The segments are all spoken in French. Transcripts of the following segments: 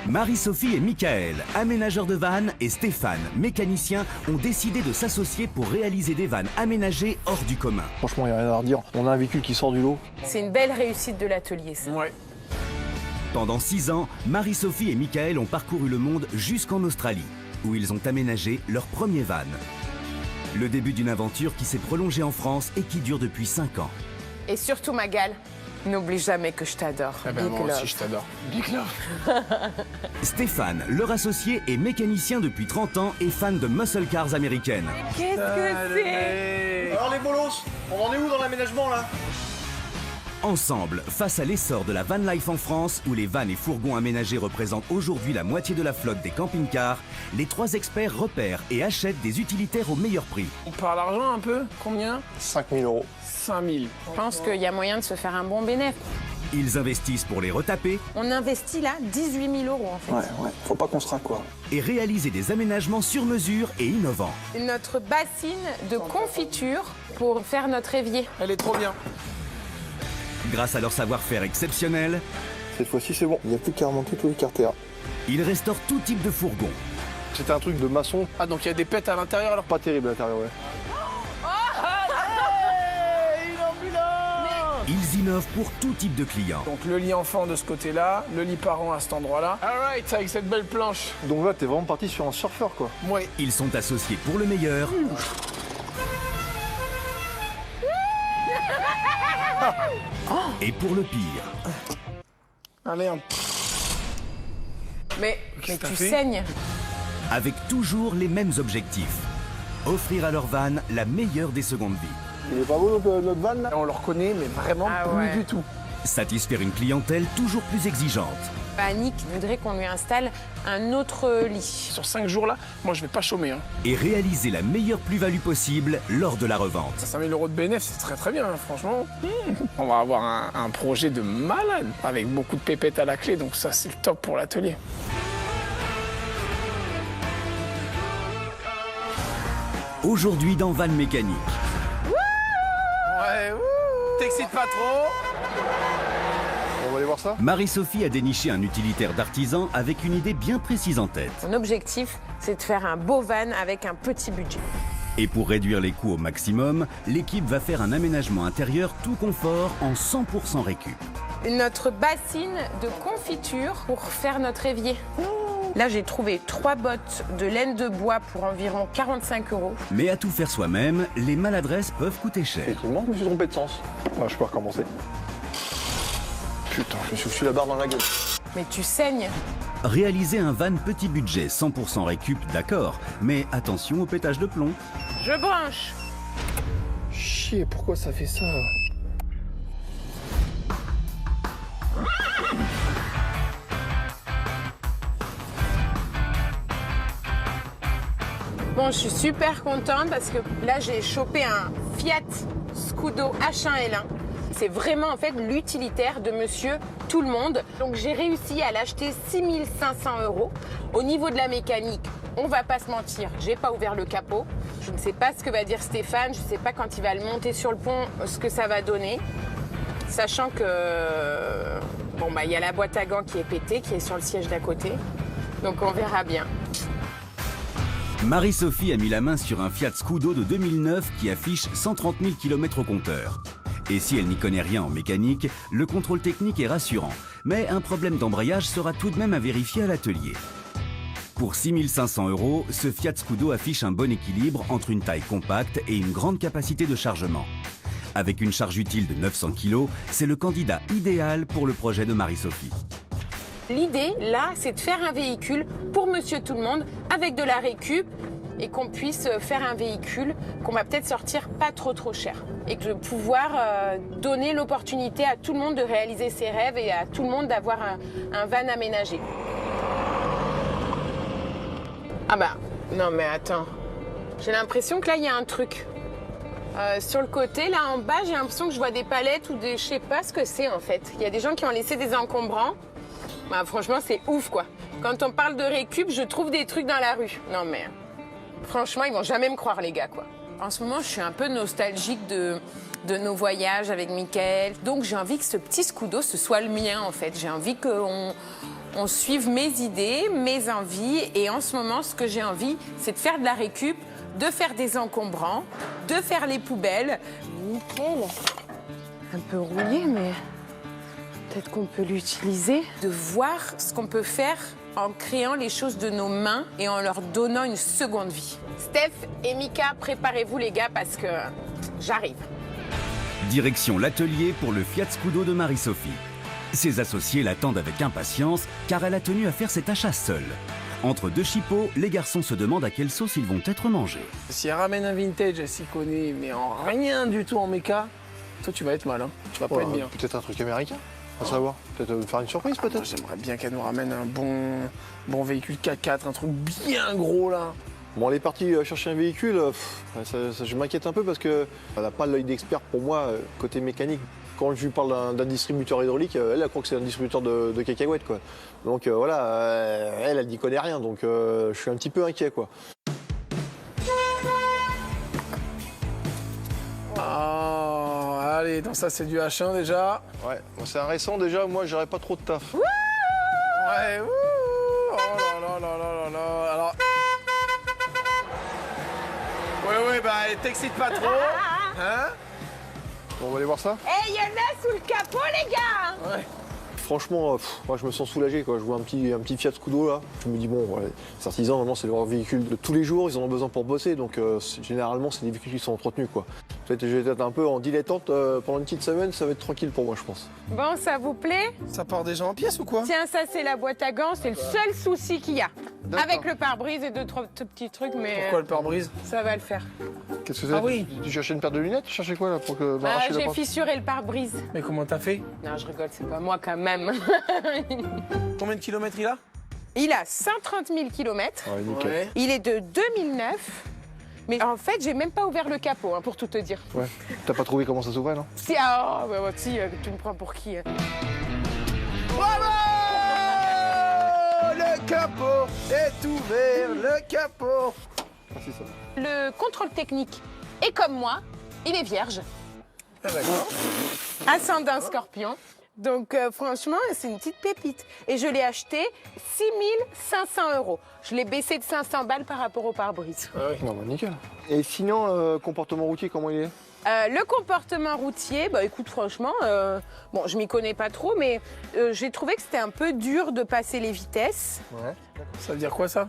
Marie-Sophie et Michael, aménageurs de vannes, et Stéphane, mécanicien, ont décidé de s'associer pour réaliser des vannes aménagées hors du commun. Franchement, il n'y a rien à redire. On a un véhicule qui sort du lot. C'est une belle réussite de l'atelier, ça. Ouais. Pendant 6 ans, Marie-Sophie et Michael ont parcouru le monde jusqu'en Australie, où ils ont aménagé leur premier van. Le début d'une aventure qui s'est prolongée en France et qui dure depuis 5 ans. Et surtout, Magal, n'oublie jamais que je t'adore. Ah ben, moi aussi, je t'adore. Big love. Stéphane, leur associé, est mécanicien depuis 30 ans et fan de muscle cars américaines. Qu'est-ce que c'est? Alors les bolos, on en est où dans l'aménagement là? Ensemble, face à l'essor de la van life en France, où les vannes et fourgons aménagés représentent aujourd'hui la moitié de la flotte des camping-cars, les 3 experts repèrent et achètent des utilitaires au meilleur prix. On parle argent un peu? Combien? 5 000 euros. 5 000. Je pense qu'il y a moyen de se faire un bon bénéfice. Ils investissent pour les retaper On investit là 18 000 euros en fait. Ouais. Faut pas qu'on se rate quoi. et réaliser des aménagements sur mesure et innovants. Notre bassine de confiture pour faire notre évier. Elle est trop bien. Grâce à leur savoir-faire exceptionnel, Cette fois-ci, c'est bon. Il n'y a plus qu'à remonter tous les carters. ils restaurent tout type de fourgon. C'était un truc de maçon. Ah, donc il y a des pètes à l'intérieur alors? Pas terrible à l'intérieur, ouais. Ils innovent pour tout type de clients. Donc le lit enfant de ce côté-là, le lit parent à cet endroit-là. Alright, avec cette belle planche. Donc là, t'es vraiment parti sur un surfeur quoi. Ouais. Ils sont associés pour le meilleur et pour le pire. Allez, un... Mais Qu'est-ce que t'as tu fait? saignes. Avec toujours les mêmes objectifs. Offrir à leur van la meilleure des secondes vies. Il est pas beau notre van là? On le reconnaît, mais vraiment Ah plus ouais. du tout. Satisfaire une clientèle toujours plus exigeante. Annick voudrait qu'on lui installe un autre lit. Sur 5 jours là, moi je vais pas chômer. Hein. Et réaliser la meilleure plus-value possible lors de la revente. 5 000 euros de bénéfice, c'est très très bien, hein, franchement. On va avoir un projet de malade, avec beaucoup de pépettes à la clé, donc ça c'est le top pour l'atelier. Aujourd'hui dans Van Mécanique. Ouais, t'excites pas trop? On va aller voir ça? Marie-Sophie a déniché un utilitaire d'artisan avec une idée bien précise en tête. Mon objectif, c'est de faire un beau van avec un petit budget. Et pour réduire les coûts au maximum, l'équipe va faire un aménagement intérieur tout confort en 100% récup. Notre bassine de confiture pour faire notre évier. Là, j'ai trouvé 3 bottes de laine de bois pour environ 45 euros. Mais à tout faire soi-même, les maladresses peuvent coûter cher. Effectivement, je me suis trompé de sens. Ah, je peux recommencer. Putain, je me suis foutu la barre dans la gueule. Mais tu saignes. Réaliser un van petit budget 100% récup, d'accord, mais attention au pétage de plomb. Je branche. Chier, pourquoi ça fait ça? Bon, je suis super contente parce que là, j'ai chopé un Fiat Scudo H1L1. C'est vraiment en fait l'utilitaire de monsieur tout le monde. Donc j'ai réussi à l'acheter 6 500 euros. Au niveau de la mécanique, on va pas se mentir, j'ai pas ouvert le capot. Je ne sais pas ce que va dire Stéphane, je ne sais pas quand il va le monter sur le pont ce que ça va donner. Sachant que bon bah il y a la boîte à gants qui est pétée, qui est sur le siège d'à côté. Donc on verra bien. Marie-Sophie a mis la main sur un Fiat Scudo de 2009 qui affiche 130 000 km au compteur. Et si elle n'y connaît rien en mécanique, le contrôle technique est rassurant. Mais un problème d'embrayage sera tout de même à vérifier à l'atelier. Pour 6 500 euros, ce Fiat Scudo affiche un bon équilibre entre une taille compacte et une grande capacité de chargement. Avec une charge utile de 900 kg, c'est le candidat idéal pour le projet de Marie-Sophie. L'idée, là, c'est de faire un véhicule pour monsieur tout le monde avec de la récup et qu'on puisse faire un véhicule qu'on va peut-être sortir pas trop cher. Et que de pouvoir donner l'opportunité à tout le monde de réaliser ses rêves et à tout le monde d'avoir un van aménagé. Ah bah, non mais attends. J'ai l'impression que là, il y a un truc. Sur le côté, là en bas, j'ai l'impression que je vois des palettes ou des... Je sais pas ce que c'est en fait. Il y a des gens qui ont laissé des encombrants. Bah, franchement, c'est ouf, quoi. Quand on parle de récup, je trouve des trucs dans la rue. Non, mais franchement, ils vont jamais me croire, les gars, quoi. En ce moment, je suis un peu nostalgique de de nos voyages avec Mickaël. Donc j'ai envie que ce petit Scudo, ce soit le mien en fait. J'ai envie qu'on suive mes idées, mes envies. Et en ce moment, ce que j'ai envie, c'est de faire de la récup, de faire des encombrants, de faire les poubelles. Nickel. Un peu rouillé, mais peut-être qu'on peut l'utiliser. De voir ce qu'on peut faire en créant les choses de nos mains et en leur donnant une seconde vie. Steph et Mika, préparez-vous les gars parce que j'arrive. Direction l'atelier pour le Fiat Scudo de Marie-Sophie. Ses associés l'attendent avec impatience car elle a tenu à faire cet achat seule. Entre deux chipots, les garçons se demandent à quelle sauce ils vont être mangés. Si elle ramène un vintage, elle s'y connaît, mais en rien du tout en méca, toi tu vas être mal, hein. Tu vas pas être bien. Peut-être un truc américain, à savoir. Peut-être faire une surprise, peut-être. J'aimerais bien qu'elle nous ramène un bon véhicule 4x4, un truc bien gros là. Bon, elle est partie chercher un véhicule, je m'inquiète un peu parce qu'elle n'a pas l'œil d'expert pour moi, côté mécanique. Quand je lui parle d'un distributeur hydraulique, elle croit que c'est un distributeur de cacahuètes, quoi. Donc voilà, elle n'y connaît rien, donc je suis un petit peu inquiet, quoi. Oh, allez, donc ça c'est du H1 déjà. Ouais, bon, c'est un récent déjà, moi j'aurais pas trop de taf. Ouais, ouh, oh là là là là là là. Alors. Ouais, bah t'excite pas trop. Hein? Bon, on va aller voir ça. Eh, il y en a sous le capot, les gars. Ouais. Franchement, moi je me sens soulagé, quoi. Je vois un petit Fiat Scudo là. Je me dis bon, ouais, les artisans, vraiment c'est leur véhicule de tous les jours, ils en ont besoin pour bosser, donc généralement c'est des véhicules qui sont entretenus, quoi. Je vais être un peu en dilettante pendant une petite semaine, ça va être tranquille pour moi, je pense. Bon, ça vous plaît? Ça part déjà en pièces ou quoi? Tiens, ça c'est la boîte à gants, c'est le seul souci qu'il y a. D'accord. Avec le pare-brise et deux, trois petits trucs, mais Pourquoi le pare-brise? ça va le faire. Qu'est-ce que c'est? Ah oui. Tu cherchais une paire de lunettes? Tu cherchais quoi là pour que Ah, m'arracher la j'ai porte? fissuré le pare-brise. Mais comment t'as fait? Non, je rigole, c'est pas moi quand même. Combien de kilomètres il a? Il a 130 000 km. Ouais, nickel. Ouais. Il est de 2009. Mais en fait, j'ai même pas ouvert le capot, hein, pour tout te dire. Ouais. T'as pas trouvé comment ça s'ouvrait, non? Si, si, tu me prends pour qui? Bravo! Le capot est ouvert, le capot. Ah, c'est ça. Le contrôle technique est comme moi, il est vierge. Ah, d'accord. Ascendant Scorpion. Donc franchement, c'est une petite pépite. Et je l'ai acheté 6 500 €. Je l'ai baissé de 500 balles par rapport au pare-brise. Ah oui. Non, bah nickel. Et sinon, comportement routier, comment il est? Le comportement routier, bah écoute, franchement, bon, je m'y connais pas trop, mais j'ai trouvé que c'était un peu dur de passer les vitesses. Ouais. Ça veut dire quoi ça?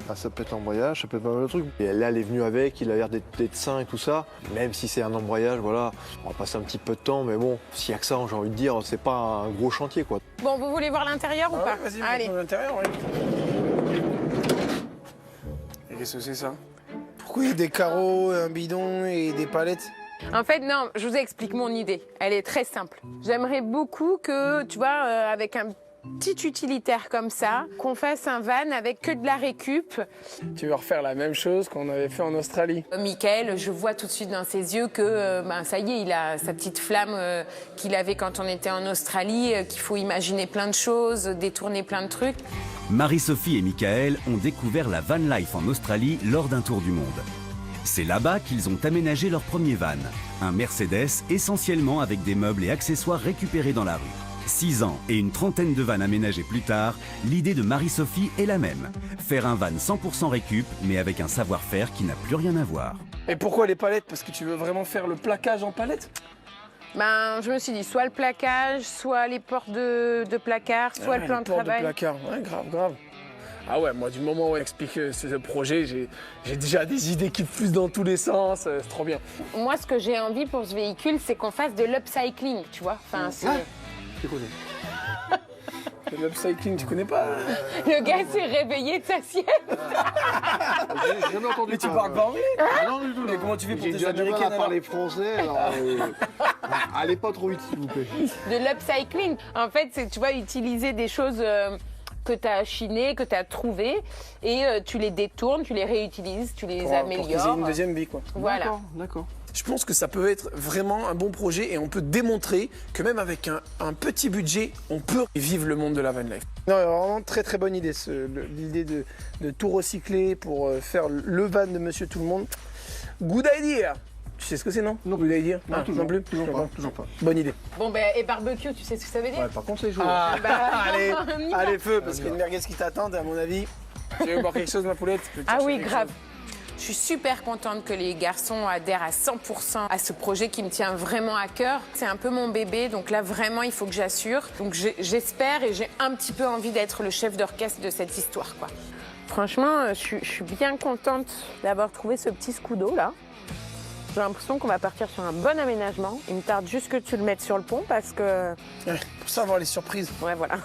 Ah, ça peut être l'embrayage, ça peut être pas mal de trucs. Et là, elle est venue avec, il a l'air d'être sain et tout ça. Même si c'est un embrayage, voilà, on va passer un petit peu de temps, mais bon, s'il y a que ça, j'ai envie de dire, c'est pas un gros chantier, quoi. Bon, vous voulez voir l'intérieur ou pas? Vas-y, Allez. montre l'intérieur, ouais. Et qu'est-ce que c'est ça? Pourquoi il y a des carreaux, un bidon et des palettes? En fait, non, je vous explique mon idée. Elle est très simple. J'aimerais beaucoup que, tu vois, avec un petit utilitaire comme ça, qu'on fasse un van avec que de la récup. Tu veux refaire la même chose qu'on avait fait en Australie? Mickaël, je vois tout de suite dans ses yeux que ça y est, il a sa petite flamme qu'il avait quand on était en Australie, qu'il faut imaginer plein de choses, détourner plein de trucs. Marie-Sophie et Mickaël ont découvert la van life en Australie lors d'un tour du monde. C'est là-bas qu'ils ont aménagé leur premier van, un Mercedes essentiellement avec des meubles et accessoires récupérés dans la rue. 6 ans et une trentaine de vannes aménagées plus tard, l'idée de Marie-Sophie est la même. Faire un van 100% récup, mais avec un savoir-faire qui n'a plus rien à voir. Et pourquoi les palettes? Parce que tu veux vraiment faire le plaquage en palette? Ben, je me suis dit, soit le plaquage, soit les portes de placard, soit le plan de travail. De placard. Ouais, grave. Ah ouais, moi, du moment où elle explique ce projet, j'ai déjà des idées qui fusent dans tous les sens. C'est trop bien. Moi, ce que j'ai envie pour ce véhicule, c'est qu'on fasse de l'upcycling, tu vois. Enfin, c'est... L'upcycling, tu connais pas? Le gars s'est réveillé de sa sieste. J'ai jamais entendu. Mais tu parles pas anglais? Non, du tout. Mais comment tu fais pour J'ai tes déjà du mal américaines à parler français, alors allez pas trop vite, s'il vous plaît. De l'upcycling. En fait, c'est, tu vois, utiliser des choses que tu as chinées, que tu as trouvées, et tu les détournes, tu les réutilises, tu les Pour qu'ils améliores. aient une deuxième vie, quoi. Voilà. D'accord. Je pense que ça peut être vraiment un bon projet et on peut démontrer que même avec un petit budget, on peut vivre le monde de la van life. Non, vraiment très bonne idée, l'idée de tout recycler pour faire le van de Monsieur Tout le Monde. Good idea. Tu sais ce que c'est, non? Non, vous l'avez dire? Non, toujours. Non plus? Toujours pas. Bonne idée. Bon, ben, et barbecue, tu sais ce que ça veut dire? Ouais, par contre, c'est chaud. Ah, allez, on y va. allez, feu, parce qu'il y a une merguez qui t'attend, à mon avis. Tu veux boire quelque chose, ma poulette? Je vais te Ah chercher oui, quelque grave. chose. Je suis super contente que les garçons adhèrent à 100% à ce projet qui me tient vraiment à cœur. C'est un peu mon bébé, donc là vraiment il faut que j'assure. Donc j'espère et j'ai un petit peu envie d'être le chef d'orchestre de cette histoire, quoi. Franchement, je suis bien contente d'avoir trouvé ce petit scudo là. J'ai l'impression qu'on va partir sur un bon aménagement. Il me tarde juste que tu le mettes sur le pont parce que... Ouais, pour savoir les surprises. Ouais, voilà.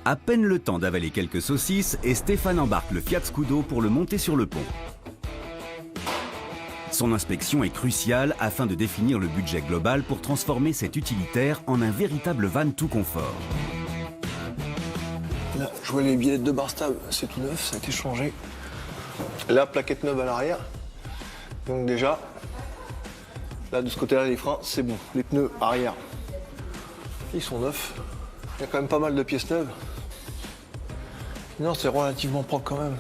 À peine le temps d'avaler quelques saucisses et Stéphane embarque le Fiat Scudo pour le monter sur le pont. Son inspection est cruciale afin de définir le budget global pour transformer cet utilitaire en un véritable van tout confort. Là, je vois les billettes de Barstab, c'est tout neuf, ça a été changé. La plaquette neuve à l'arrière. Donc déjà, là de ce côté-là, les freins, c'est bon. Les pneus arrière, ils sont neufs. Il y a quand même pas mal de pièces neuves. Non, c'est relativement propre quand même.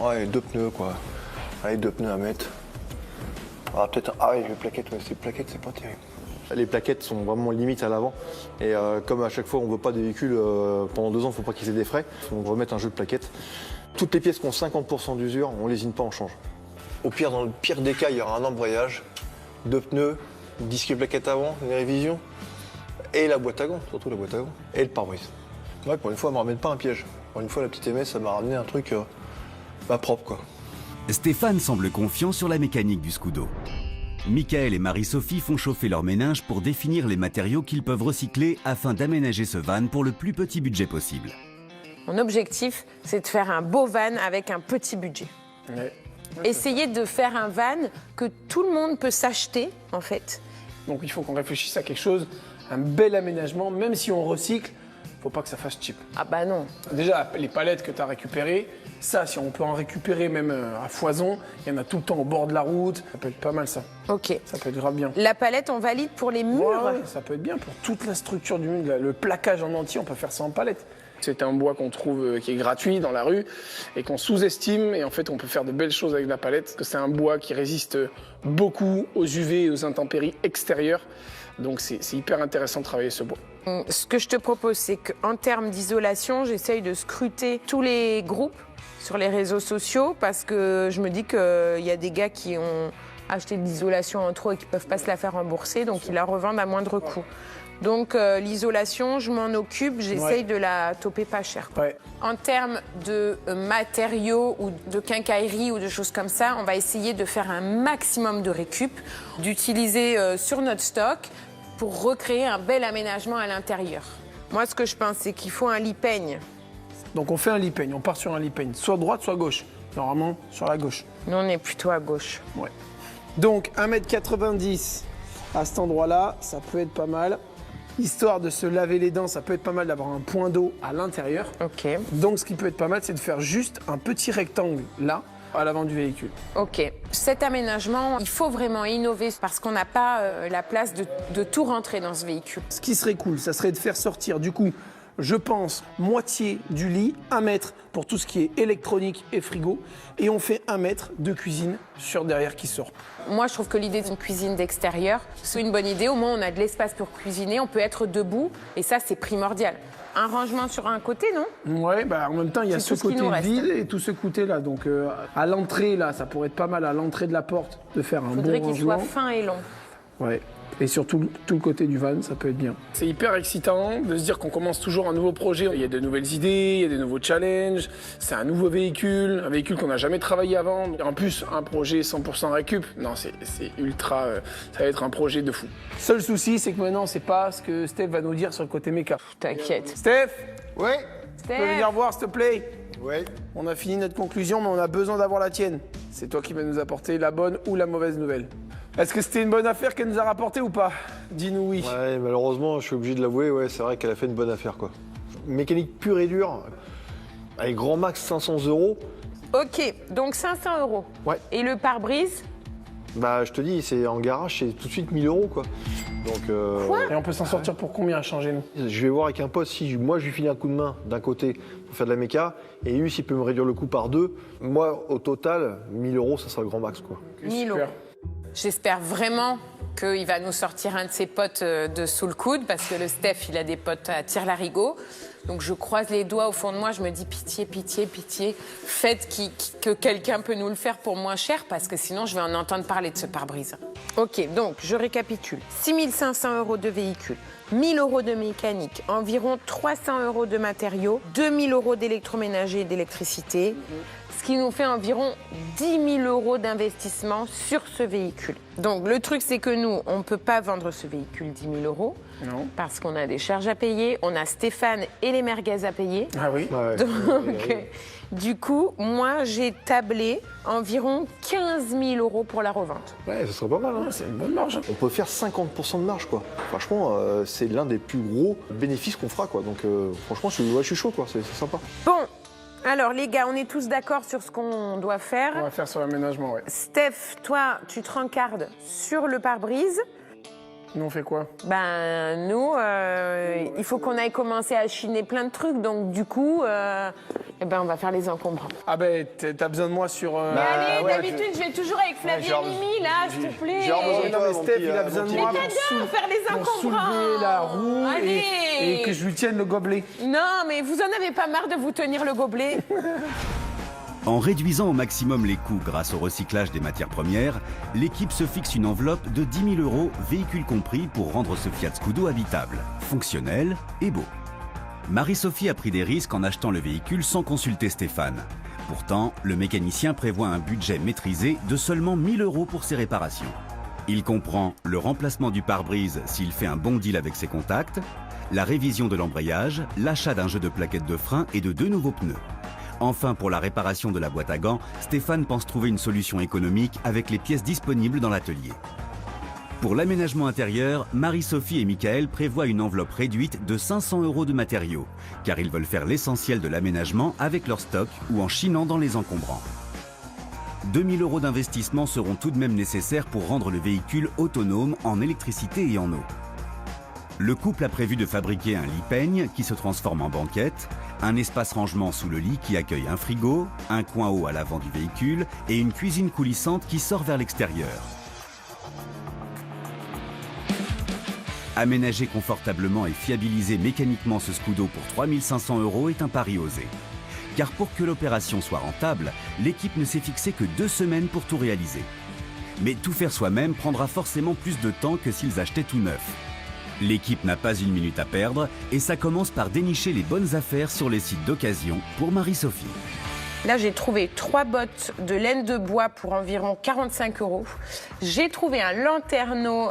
Ouais, 2 pneus quoi. Allez, 2 pneus à mettre. Ah, peut-être. Ah oui, les plaquettes, ouais, ces plaquettes, c'est pas terrible. Les plaquettes sont vraiment limites à l'avant. Et comme à chaque fois, on ne veut pas des véhicules pendant 2 ans, il ne faut pas qu'ils aient des frais. Donc, on va mettre un jeu de plaquettes. Toutes les pièces qui ont 50% d'usure, on ne lésine pas, on change. Au pire, dans le pire des cas, il y aura un embrayage, 2 pneus, disque et plaquettes avant, une révision. Et la boîte à gants, surtout la boîte à gants. Et le pare-brise. Ouais, pour une fois, elle ne me ramène pas un piège. Pour une fois, la petite MS, ça m'a ramené un truc propre, quoi. Stéphane semble confiant sur la mécanique du Scudo. Michael et Marie-Sophie font chauffer leur méninge pour définir les matériaux qu'ils peuvent recycler afin d'aménager ce van pour le plus petit budget possible. Mon objectif, c'est de faire un beau van avec un petit budget. Ouais. Essayer de faire un van que tout le monde peut s'acheter, en fait. Donc il faut qu'on réfléchisse à quelque chose, un bel aménagement, même si on recycle, faut pas que ça fasse cheap. Ah bah non. Déjà, les palettes que tu as récupérées, ça, si on peut en récupérer même à foison, il y en a tout le temps au bord de la route, ça peut être pas mal ça. Ok. Ça peut être grave bien. La palette, on valide pour les murs. Ouais, ça peut être bien pour toute la structure du mur, le plaquage en entier, on peut faire ça en palette. C'est un bois qu'on trouve qui est gratuit dans la rue et qu'on sous-estime. Et en fait, on peut faire de belles choses avec la palette. Parce que c'est un bois qui résiste beaucoup aux UV et aux intempéries extérieures. Donc c'est hyper intéressant de travailler ce bois. Ce que je te propose, c'est qu'en termes d'isolation, j'essaye de scruter tous les groupes sur les réseaux sociaux parce que je me dis qu'il y a des gars qui ont acheté de l'isolation en trop et qui ne peuvent pas se la faire rembourser, donc ils la revendent à moindre coût. Donc l'isolation, je m'en occupe, j'essaye de la toper pas cher. Ouais. En termes de matériaux ou de quincaillerie ou de choses comme ça, on va essayer de faire un maximum de récup, d'utiliser sur notre stock pour recréer un bel aménagement à l'intérieur. Moi, ce que je pense, c'est qu'il faut un lit peigne. Donc on fait un lit peigne, on part sur un lit peigne, soit droite, soit gauche. Normalement, sur la gauche. Nous, on est plutôt à gauche. Ouais. Donc 1,90 m à cet endroit-là, ça peut être pas mal. Histoire de se laver les dents, ça peut être pas mal d'avoir un point d'eau à l'intérieur. Ok. Donc ce qui peut être pas mal, c'est de faire juste un petit rectangle là, à l'avant du véhicule. Ok. Cet aménagement, il faut vraiment innover parce qu'on n'a pas la place de tout rentrer dans ce véhicule. Ce qui serait cool, ça serait de faire sortir du coup, je pense, moitié du lit, 1 mètre pour tout ce qui est électronique et frigo, et on fait 1 mètre de cuisine sur derrière qui sort. Moi, je trouve que l'idée d'une cuisine d'extérieur, c'est une bonne idée. Au moins, on a de l'espace pour cuisiner, on peut être debout, et ça, c'est primordial. Un rangement sur un côté, non? Ouais, bah en même temps, il y a C'est ce tout ce qui côté nous reste. vide et tout ce côté-là. Donc à l'entrée, là, ça pourrait être pas mal à l'entrée de la porte de faire un Il faudrait bon qu'il soit rangement. fin et long. Ouais. Et surtout, tout le côté du van, ça peut être bien. C'est hyper excitant de se dire qu'on commence toujours un nouveau projet. Il y a de nouvelles idées, il y a de nouveaux challenges. C'est un nouveau véhicule, un véhicule qu'on n'a jamais travaillé avant. Et en plus, un projet 100% récup. Non, c'est ultra... ça va être un projet de fou. Seul souci, c'est que maintenant, c'est pas ce que Steph va nous dire sur le côté méca. T'inquiète. Steph, Ouais. tu peux venir voir, s'il te plaît? Ouais. On a fini notre conclusion, mais on a besoin d'avoir la tienne. C'est toi qui vas nous apporter la bonne ou la mauvaise nouvelle. Est-ce que c'était une bonne affaire qu'elle nous a rapportée ou pas? Dis-nous oui. Ouais, malheureusement, je suis obligé de l'avouer, ouais, c'est vrai qu'elle a fait une bonne affaire, quoi. Mécanique pure et dure, avec grand max 500 €. Ok, donc 500 €. Ouais. Et le pare-brise? Bah, je te dis, c'est en garage, c'est tout de suite 1000 €, quoi. Donc, Et on peut s'en sortir pour combien à changer, nous? je vais voir avec un pote si moi je lui file un coup de main d'un côté pour faire de la méca, et lui, s'il peut me réduire le coût par 2, moi, au total, 1000 €, ça sera le grand max, quoi. 1000 Super. €. J'espère vraiment qu'il va nous sortir un de ses potes de sous le coude, parce que le Steph, il a des potes à tire-larigot. Donc je croise les doigts au fond de moi, je me dis pitié, pitié, pitié. Faites que quelqu'un peut nous le faire pour moins cher, parce que sinon je vais en entendre parler de ce pare-brise. Ok, donc je récapitule. 6 500 € de véhicule, 1 000 € de mécanique, environ 300 € de matériaux, 2 000 € d'électroménager et d'électricité, ce qui nous fait environ 10 000 € d'investissement sur ce véhicule. Donc le truc, c'est que nous, on ne peut pas vendre ce véhicule 10 000 €. Non. Parce qu'on a des charges à payer, on a Stéphane et les merguez à payer. Ah oui. Ouais. Donc, du coup, moi, j'ai tablé environ 15 000 € pour la revente. Ouais, ce serait pas mal. Hein. C'est une bonne marge. On peut faire 50% de marge, quoi. Franchement, c'est l'un des plus gros bénéfices qu'on fera, quoi. Donc, franchement, je suis chaud, quoi. C'est sympa. Bon, alors les gars, on est tous d'accord sur ce qu'on doit faire. On va faire sur l'aménagement, ouais. Steph, toi, tu te rencardes sur le pare-brise. Nous, on fait quoi? Ben, nous, il faut qu'on aille commencer à chiner plein de trucs. Donc, du coup, eh ben, on va faire les encombrants. Ah ben, t'as besoin de moi sur... Mais allez, ouais, d'habitude, je vais toujours avec Flavie et Mimi, là, s'il te plaît. j'ai besoin de Non, toi, mais mon Steph, petit, il a mon besoin de petit. moi Mais t'adores faire les pour encombrants. soulever la roue Allez. et que je lui tienne le gobelet. Non, mais vous en avez pas marre de vous tenir le gobelet? En réduisant au maximum les coûts grâce au recyclage des matières premières, l'équipe se fixe une enveloppe de 10 000 €, véhicule compris, pour rendre ce Fiat Scudo habitable, fonctionnel et beau. Marie-Sophie a pris des risques en achetant le véhicule sans consulter Stéphane. Pourtant, le mécanicien prévoit un budget maîtrisé de seulement 1 000 € pour ses réparations. Il comprend le remplacement du pare-brise s'il fait un bon deal avec ses contacts, la révision de l'embrayage, l'achat d'un jeu de plaquettes de frein et de 2 nouveaux pneus. Enfin, pour la réparation de la boîte à gants, Stéphane pense trouver une solution économique avec les pièces disponibles dans l'atelier. Pour l'aménagement intérieur, Marie-Sophie et Michael prévoient une enveloppe réduite de 500 € de matériaux, car ils veulent faire l'essentiel de l'aménagement avec leur stock ou en chinant dans les encombrants. 2 000 € d'investissement seront tout de même nécessaires pour rendre le véhicule autonome en électricité et en eau. Le couple a prévu de fabriquer un lit peigne qui se transforme en banquette, un espace rangement sous le lit qui accueille un frigo, un coin haut à l'avant du véhicule et une cuisine coulissante qui sort vers l'extérieur. Aménager confortablement et fiabiliser mécaniquement ce Scudo pour 3 500 € est un pari osé. Car pour que l'opération soit rentable, l'équipe ne s'est fixé que 2 semaines pour tout réaliser. Mais tout faire soi-même prendra forcément plus de temps que s'ils achetaient tout neuf. L'équipe n'a pas une minute à perdre et ça commence par dénicher les bonnes affaires sur les sites d'occasion pour Marie-Sophie. Là, j'ai trouvé 3 bottes de laine de bois pour environ 45 €. J'ai trouvé un lanterneau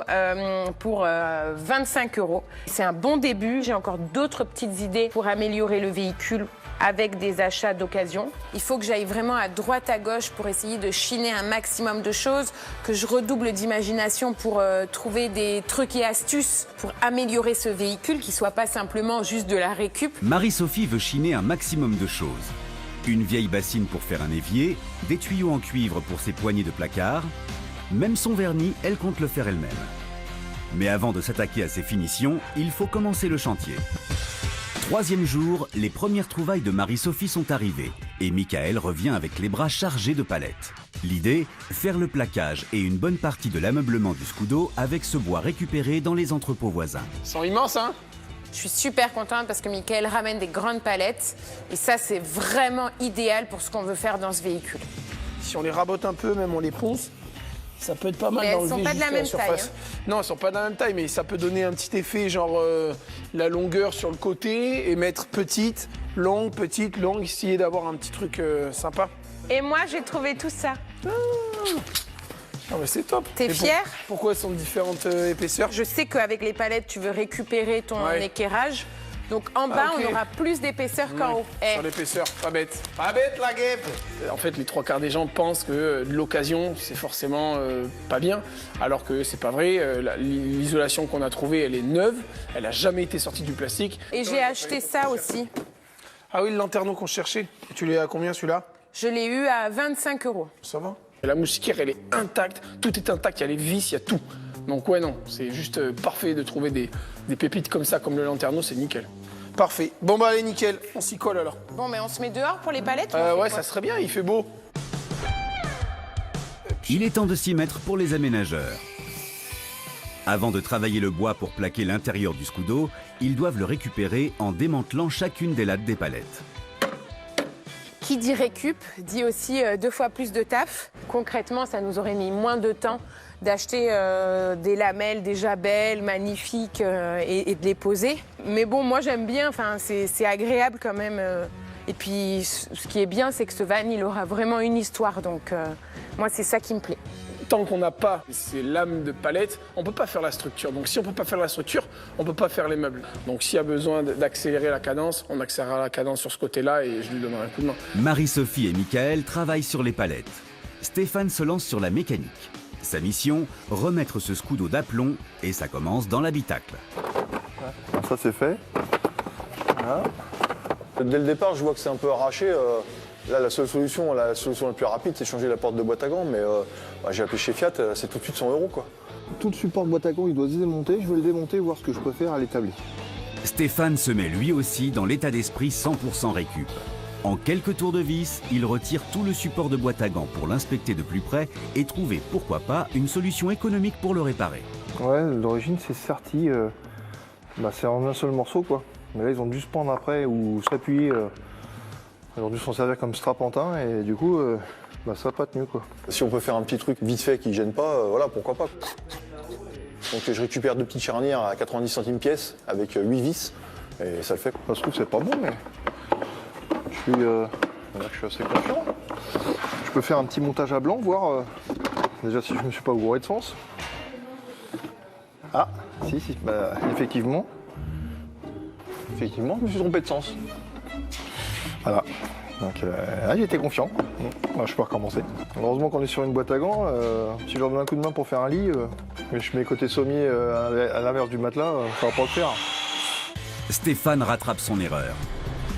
pour 25 €. C'est un bon début. J'ai encore d'autres petites idées pour améliorer le véhicule avec des achats d'occasion. Il faut que j'aille vraiment à droite à gauche pour essayer de chiner un maximum de choses, que je redouble d'imagination pour trouver des trucs et astuces pour améliorer ce véhicule, qui soit pas simplement juste de la récup. Marie-Sophie veut chiner un maximum de choses. Une vieille bassine pour faire un évier, des tuyaux en cuivre pour ses poignées de placard. Même son vernis, elle compte le faire elle-même. Mais avant de s'attaquer à ses finitions, il faut commencer le chantier. 3e jour, les premières trouvailles de Marie-Sophie sont arrivées et Michael revient avec les bras chargés de palettes. L'idée, faire le plaquage et une bonne partie de l'ameublement du Scudo avec ce bois récupéré dans les entrepôts voisins. Ils sont immenses, hein? Je suis super contente parce que Michael ramène des grandes palettes et ça, c'est vraiment idéal pour ce qu'on veut faire dans ce véhicule. Si on les rabote un peu, même on les ponce, ça peut être pas mal Mais elles d'enlever sont pas de la juste même surface. taille, Non, elles sont pas de la même taille, mais ça peut donner un petit effet, genre la longueur sur le côté et mettre petite, longue, essayer d'avoir un petit truc sympa. Et moi, j'ai trouvé tout ça. Ah ouais, c'est top. T'es Et fier? Pourquoi elles sont de différentes épaisseurs? Je sais qu'avec les palettes, tu veux récupérer ton Ouais. équerrage. Donc en bas, ok. on aura plus d'épaisseur qu'en haut. Eh, Sur l'épaisseur, pas bête. Pas bête la guêpe. En fait, les 3/4 des gens pensent que de l'occasion, c'est forcément pas bien, alors que c'est pas vrai. L'isolation qu'on a trouvée, elle est neuve, elle a jamais été sortie du plastique. Et j'ai acheté ça aussi. Ah oui, le lanterneau qu'on cherchait. Tu l'as à combien celui-là? Je l'ai eu à 25 €. Ça va. La moustiquaire, elle est intacte, tout est intact, il y a les vis, il y a tout. Donc ouais, non, c'est juste parfait de trouver des pépites comme ça, comme le lanterneau, c'est nickel. Parfait. Bon bah allez, nickel, on s'y colle alors. Bon, mais on se met dehors pour les palettes ou on fait Ouais, quoi? ça serait bien, il fait beau. Il est temps de s'y mettre pour les aménageurs. Avant de travailler le bois pour plaquer l'intérieur du Scudo, ils doivent le récupérer en démantelant chacune des lattes des palettes. Qui dit récup dit aussi 2 fois plus de taf. Concrètement, ça nous aurait mis moins de temps d'acheter des lamelles déjà belles, magnifiques et de les poser. Mais bon, moi j'aime bien, c'est agréable quand même. Et puis ce qui est bien, c'est que ce van, il aura vraiment une histoire. Donc moi, c'est ça qui me plaît. Tant qu'on n'a pas ces lames de palette, on ne peut pas faire la structure. Donc si on ne peut pas faire la structure, on ne peut pas faire les meubles. Donc s'il y a besoin d'accélérer la cadence, on accélérera la cadence sur ce côté-là et je lui donnerai un coup de main. Marie-Sophie et Michael travaillent sur les palettes. Stéphane se lance sur la mécanique. Sa mission, remettre ce Scudo d'aplomb et ça commence dans l'habitacle. Ça c'est fait. Voilà. Dès le départ, je vois que c'est un peu arraché. Là, la solution la plus rapide, c'est changer la porte de boîte à gants. Mais j'ai appelé chez Fiat, c'est tout de suite 100 €, quoi. Tout le support de boîte à gants, il doit se démonter. Je vais le démonter, voir ce que je peux faire à l'établi. Stéphane se met lui aussi dans l'état d'esprit 100% récup. En quelques tours de vis, il retire tout le support de boîte à gants pour l'inspecter de plus près et trouver, pourquoi pas, une solution économique pour le réparer. Ouais, d'origine, c'est serti. C'est en un seul morceau, quoi. Mais là, ils ont dû se prendre après ou s'appuyer. Ils ont dû s'en servir comme strapontin et du coup, ça n'a pas tenu, quoi. Si on peut faire un petit truc vite fait qui ne gêne pas, voilà, pourquoi pas. Donc je récupère 2 petites charnières à 90 centimes pièce avec 8 vis et ça le fait. Ça se trouve, c'est pas bon, mais je suis assez confiant. Je peux faire un petit montage à blanc, voir déjà si je ne me suis pas gouré de sens. Ah, si, effectivement. Effectivement, je me suis trompé de sens. Voilà. Donc, j'étais confiant. Je peux recommencer. Heureusement qu'on est sur une boîte à gants. Si je leur donne un coup de main pour faire un lit, mais je mets côté sommier à l'inverse du matelas, ça va pas le faire. Stéphane rattrape son erreur.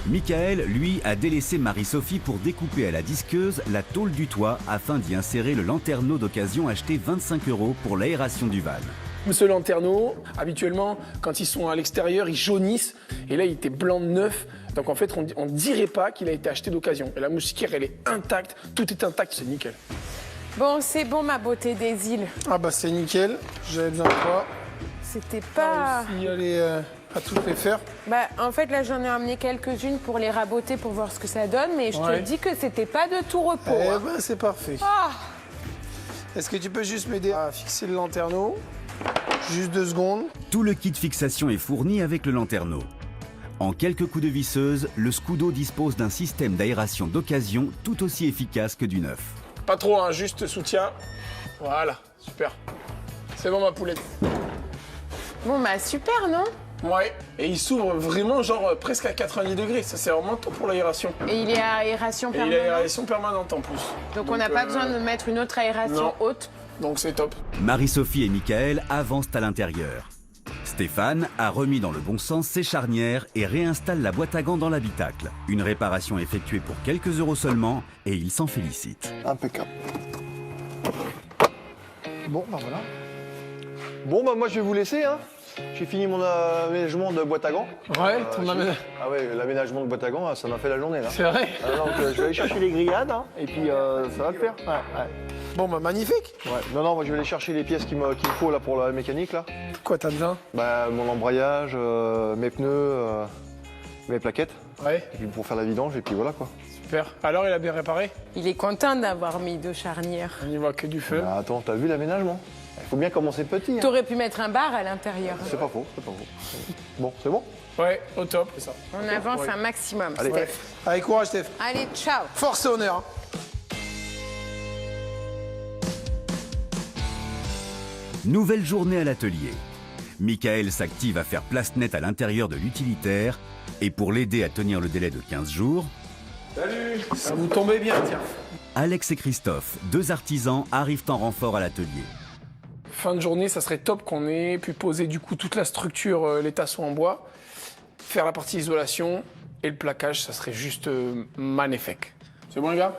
Michael, lui, a délaissé Marie-Sophie pour découper à la disqueuse la tôle du toit afin d'y insérer le lanterneau d'occasion acheté 25 € pour l'aération du van. Ce lanterneau, habituellement, quand ils sont à l'extérieur, ils jaunissent. Et là, il était blanc de neuf. Donc en fait, on ne dirait pas qu'il a été acheté d'occasion. Et la moustiquaire, elle est intacte. Tout est intact, c'est nickel. Bon, c'est bon, ma beauté des îles. Ah bah c'est nickel. J'avais besoin de toi. C'était pas... Si aller à toutes les faire. En fait, là, j'en ai amené quelques-unes pour les raboter, pour voir ce que ça donne. Mais je te dis que c'était pas de tout repos. C'est parfait. Ah. Est-ce que tu peux juste m'aider à fixer le lanterneau ? Juste 2 secondes. Tout le kit fixation est fourni avec le lanterneau. En quelques coups de visseuse, le Scudo dispose d'un système d'aération d'occasion tout aussi efficace que du neuf. Pas trop, hein, juste soutien. Voilà, super. C'est bon, ma poulette. Bon, super, non? Ouais, et il s'ouvre vraiment presque à 90 degrés. Ça, c'est vraiment top pour l'aération. Et il est à aération permanente? Et il est à aération permanente en plus. Donc on n'a pas besoin de mettre une autre aération haute? Donc c'est top. Marie-Sophie et Michael avancent à l'intérieur. Stéphane a remis dans le bon sens ses charnières et réinstalle la boîte à gants dans l'habitacle. Une réparation effectuée pour quelques euros seulement et il s'en félicite. Impeccable. Bon, voilà. Bon, moi je vais vous laisser, hein. J'ai fini mon aménagement de boîte à gants. Ouais, ton aménagement. Ah ouais, l'aménagement de boîte à gants, ça m'a fait la journée, là. C'est vrai. Donc je vais aller chercher les grillades, hein, et puis ça va le faire. Ouais. Bon, magnifique. Ouais. Non, moi je vais aller chercher les pièces qu'il me faut là pour la mécanique, là. Quoi, t'as besoin? Mon embrayage, mes pneus, mes plaquettes. Ouais. Et puis pour faire la vidange, et puis voilà, quoi. Super. Alors, il a bien réparé? Il est content d'avoir mis 2 charnières. On n'y voit que du feu. Attends, t'as vu l'aménagement? Il faut bien commencer petit. Hein. T'aurais pu mettre un bar à l'intérieur. C'est pas faux. Bon, c'est bon? Ouais, au top. C'est ça. On avance un maximum, Allez. Steph. Ouais. Allez, courage, Steph. Allez, ciao. Force et honneur. Nouvelle journée à l'atelier. Michael s'active à faire place nette à l'intérieur de l'utilitaire et pour l'aider à tenir le délai de 15 jours, Salut. Ça vous tombez bien, tiens. Alex et Christophe, 2 artisans, arrivent en renfort à l'atelier. Fin de journée, ça serait top qu'on ait pu poser du coup toute la structure, les tasseaux en bois, faire la partie isolation et le plaquage, ça serait juste magnifique. C'est bon les gars?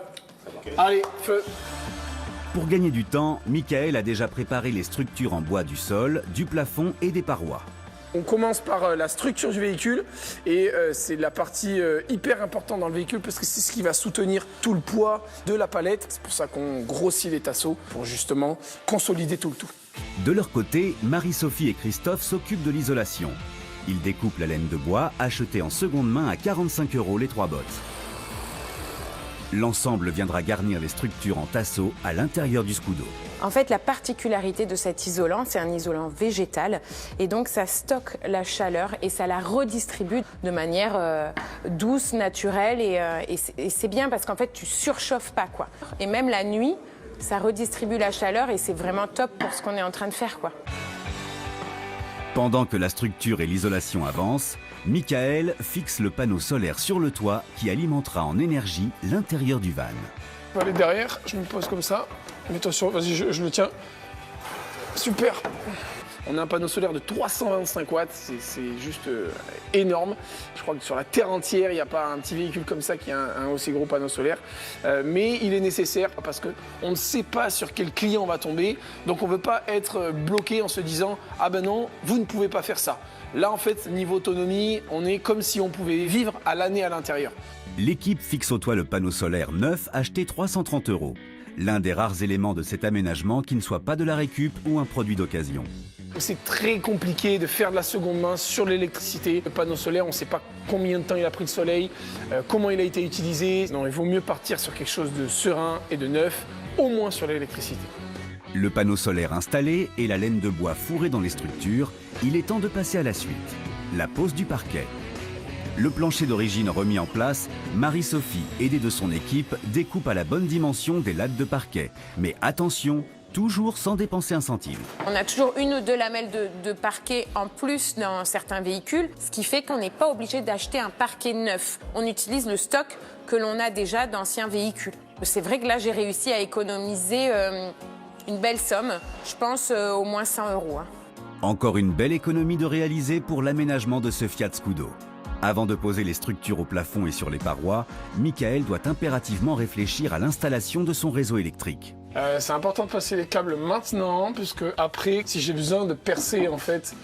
Allez, feu. Pour gagner du temps, Michael a déjà préparé les structures en bois du sol, du plafond et des parois. On commence par la structure du véhicule et c'est la partie hyper importante dans le véhicule parce que c'est ce qui va soutenir tout le poids de la palette. C'est pour ça qu'on grossit les tasseaux pour justement consolider tout le tout. De leur côté, Marie-Sophie et Christophe s'occupent de l'isolation. Ils découpent la laine de bois achetée en seconde main à 45 € les 3 bottes. L'ensemble viendra garnir les structures en tasseaux à l'intérieur du Scudo. En fait, la particularité de cet isolant, c'est un isolant végétal et donc ça stocke la chaleur et ça la redistribue de manière douce, naturelle et c'est bien parce qu'en fait, tu surchauffes pas, quoi. Et même la nuit, ça redistribue la chaleur et c'est vraiment top pour ce qu'on est en train de faire, quoi. Pendant que la structure et l'isolation avancent, Michael fixe le panneau solaire sur le toit qui alimentera en énergie l'intérieur du van. Je vais aller derrière, je me pose comme ça. Mets-toi sur, vas-y, je le tiens. Super. On a un panneau solaire de 325 watts, c'est juste énorme. Je crois que sur la terre entière, il n'y a pas un petit véhicule comme ça qui a un aussi gros panneau solaire. Mais il est nécessaire parce qu'on ne sait pas sur quel client on va tomber. Donc on ne veut pas être bloqué en se disant « Ah ben non, vous ne pouvez pas faire ça ». Là, en fait, niveau autonomie, on est comme si on pouvait vivre à l'année à l'intérieur. L'équipe fixe au toit le panneau solaire neuf acheté 330 €. L'un des rares éléments de cet aménagement qui ne soit pas de la récup ou un produit d'occasion. C'est très compliqué de faire de la seconde main sur l'électricité. Le panneau solaire, on ne sait pas combien de temps il a pris le soleil, comment il a été utilisé. Non, il vaut mieux partir sur quelque chose de serein et de neuf, au moins sur l'électricité. Le panneau solaire installé et la laine de bois fourrée dans les structures, il est temps de passer à la suite. La pose du parquet. Le plancher d'origine remis en place, Marie-Sophie, aidée de son équipe, découpe à la bonne dimension des lattes de parquet. Mais attention, toujours sans dépenser un centime. On a toujours une ou deux lamelles de parquet en plus dans certains véhicules, ce qui fait qu'on n'est pas obligé d'acheter un parquet neuf. On utilise le stock que l'on a déjà d'anciens véhicules. C'est vrai que là, j'ai réussi à économiser une belle somme, je pense au moins 100 €. Encore une belle économie de réaliser pour l'aménagement de ce Fiat Scudo. Avant de poser les structures au plafond et sur les parois, Michael doit impérativement réfléchir à l'installation de son réseau électrique. C'est important de passer les câbles maintenant, puisque après, si j'ai besoin de percer en fait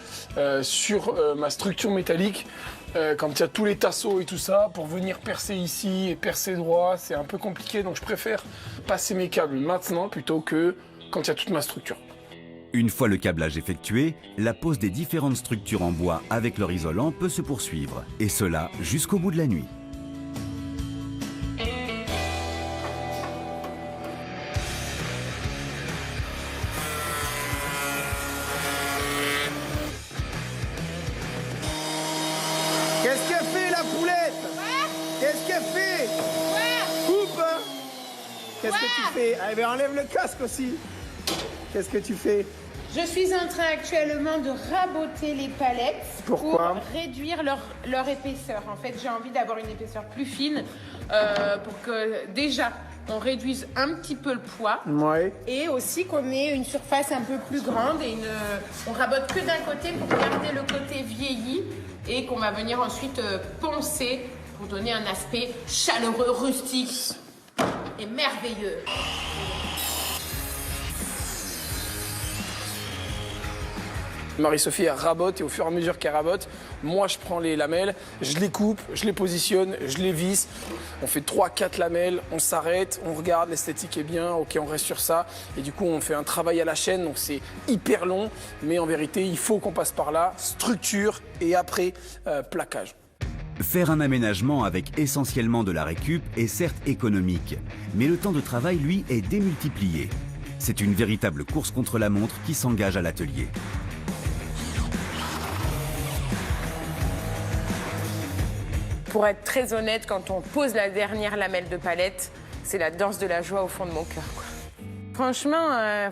sur ma structure métallique, quand il y a tous les tasseaux et tout ça, pour venir percer ici et percer droit, c'est un peu compliqué, donc je préfère passer mes câbles maintenant plutôt que quand il y a toute ma structure. Une fois le câblage effectué, la pose des différentes structures en bois avec leur isolant peut se poursuivre, et cela jusqu'au bout de la nuit. Qu'est-ce qu'elle fait la poulette? Qu'est-ce qu'elle fait? Coupe hein? Qu'est-ce que tu fais? Allez, ben enlève le casque aussi. Qu'est-ce que tu fais? Je suis en train actuellement de raboter les palettes. Pourquoi? Pour réduire leur épaisseur. En fait, j'ai envie d'avoir une épaisseur plus fine pour que déjà on réduise un petit peu le poids. Ouais. Et aussi qu'on ait une surface un peu plus grande et on rabote que d'un côté pour garder le côté vieilli et qu'on va venir ensuite poncer pour donner un aspect chaleureux, rustique et merveilleux. Marie-Sophie, elle rabote et au fur et à mesure qu'elle rabote, moi je prends les lamelles, je les coupe, je les positionne, je les visse. On fait 3-4 lamelles, on s'arrête, on regarde, l'esthétique est bien, ok on reste sur ça. Et du coup on fait un travail à la chaîne, donc c'est hyper long. Mais en vérité, il faut qu'on passe par là, structure et après plaquage. Faire un aménagement avec essentiellement de la récup est certes économique, mais le temps de travail, lui, est démultiplié. C'est une véritable course contre la montre qui s'engage à l'atelier. Pour être très honnête, quand on pose la dernière lamelle de palette, c'est la danse de la joie au fond de mon cœur, quoi. Franchement,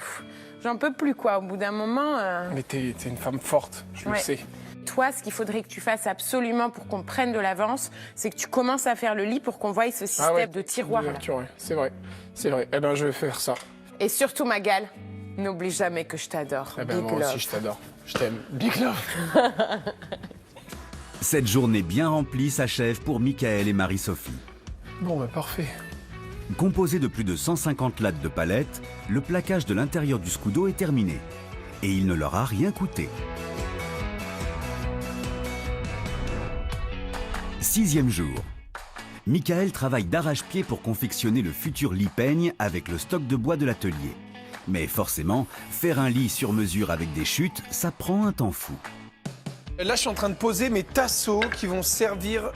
j'en peux plus, quoi. Au bout d'un moment... Mais t'es une femme forte, je le sais. Toi, ce qu'il faudrait que tu fasses absolument pour qu'on prenne de l'avance, c'est que tu commences à faire le lit pour qu'on voie ce système de tiroir. Ouais, c'est vrai, c'est vrai. Eh ben, je vais faire ça. Et surtout, Magal, n'oublie jamais que je t'adore. Eh ben, Big moi love. aussi, je t'adore. Je t'aime. Big love. Cette journée bien remplie s'achève pour Michael et Marie-Sophie. Bon, bah parfait. Composé de plus de 150 lattes de palettes, le plaquage de l'intérieur du Scudo est terminé. Et il ne leur a rien coûté. 6e jour. Michael travaille d'arrache-pied pour confectionner le futur lit peigne avec le stock de bois de l'atelier. Mais forcément, faire un lit sur mesure avec des chutes, ça prend un temps fou. Là, je suis en train de poser mes tasseaux qui vont servir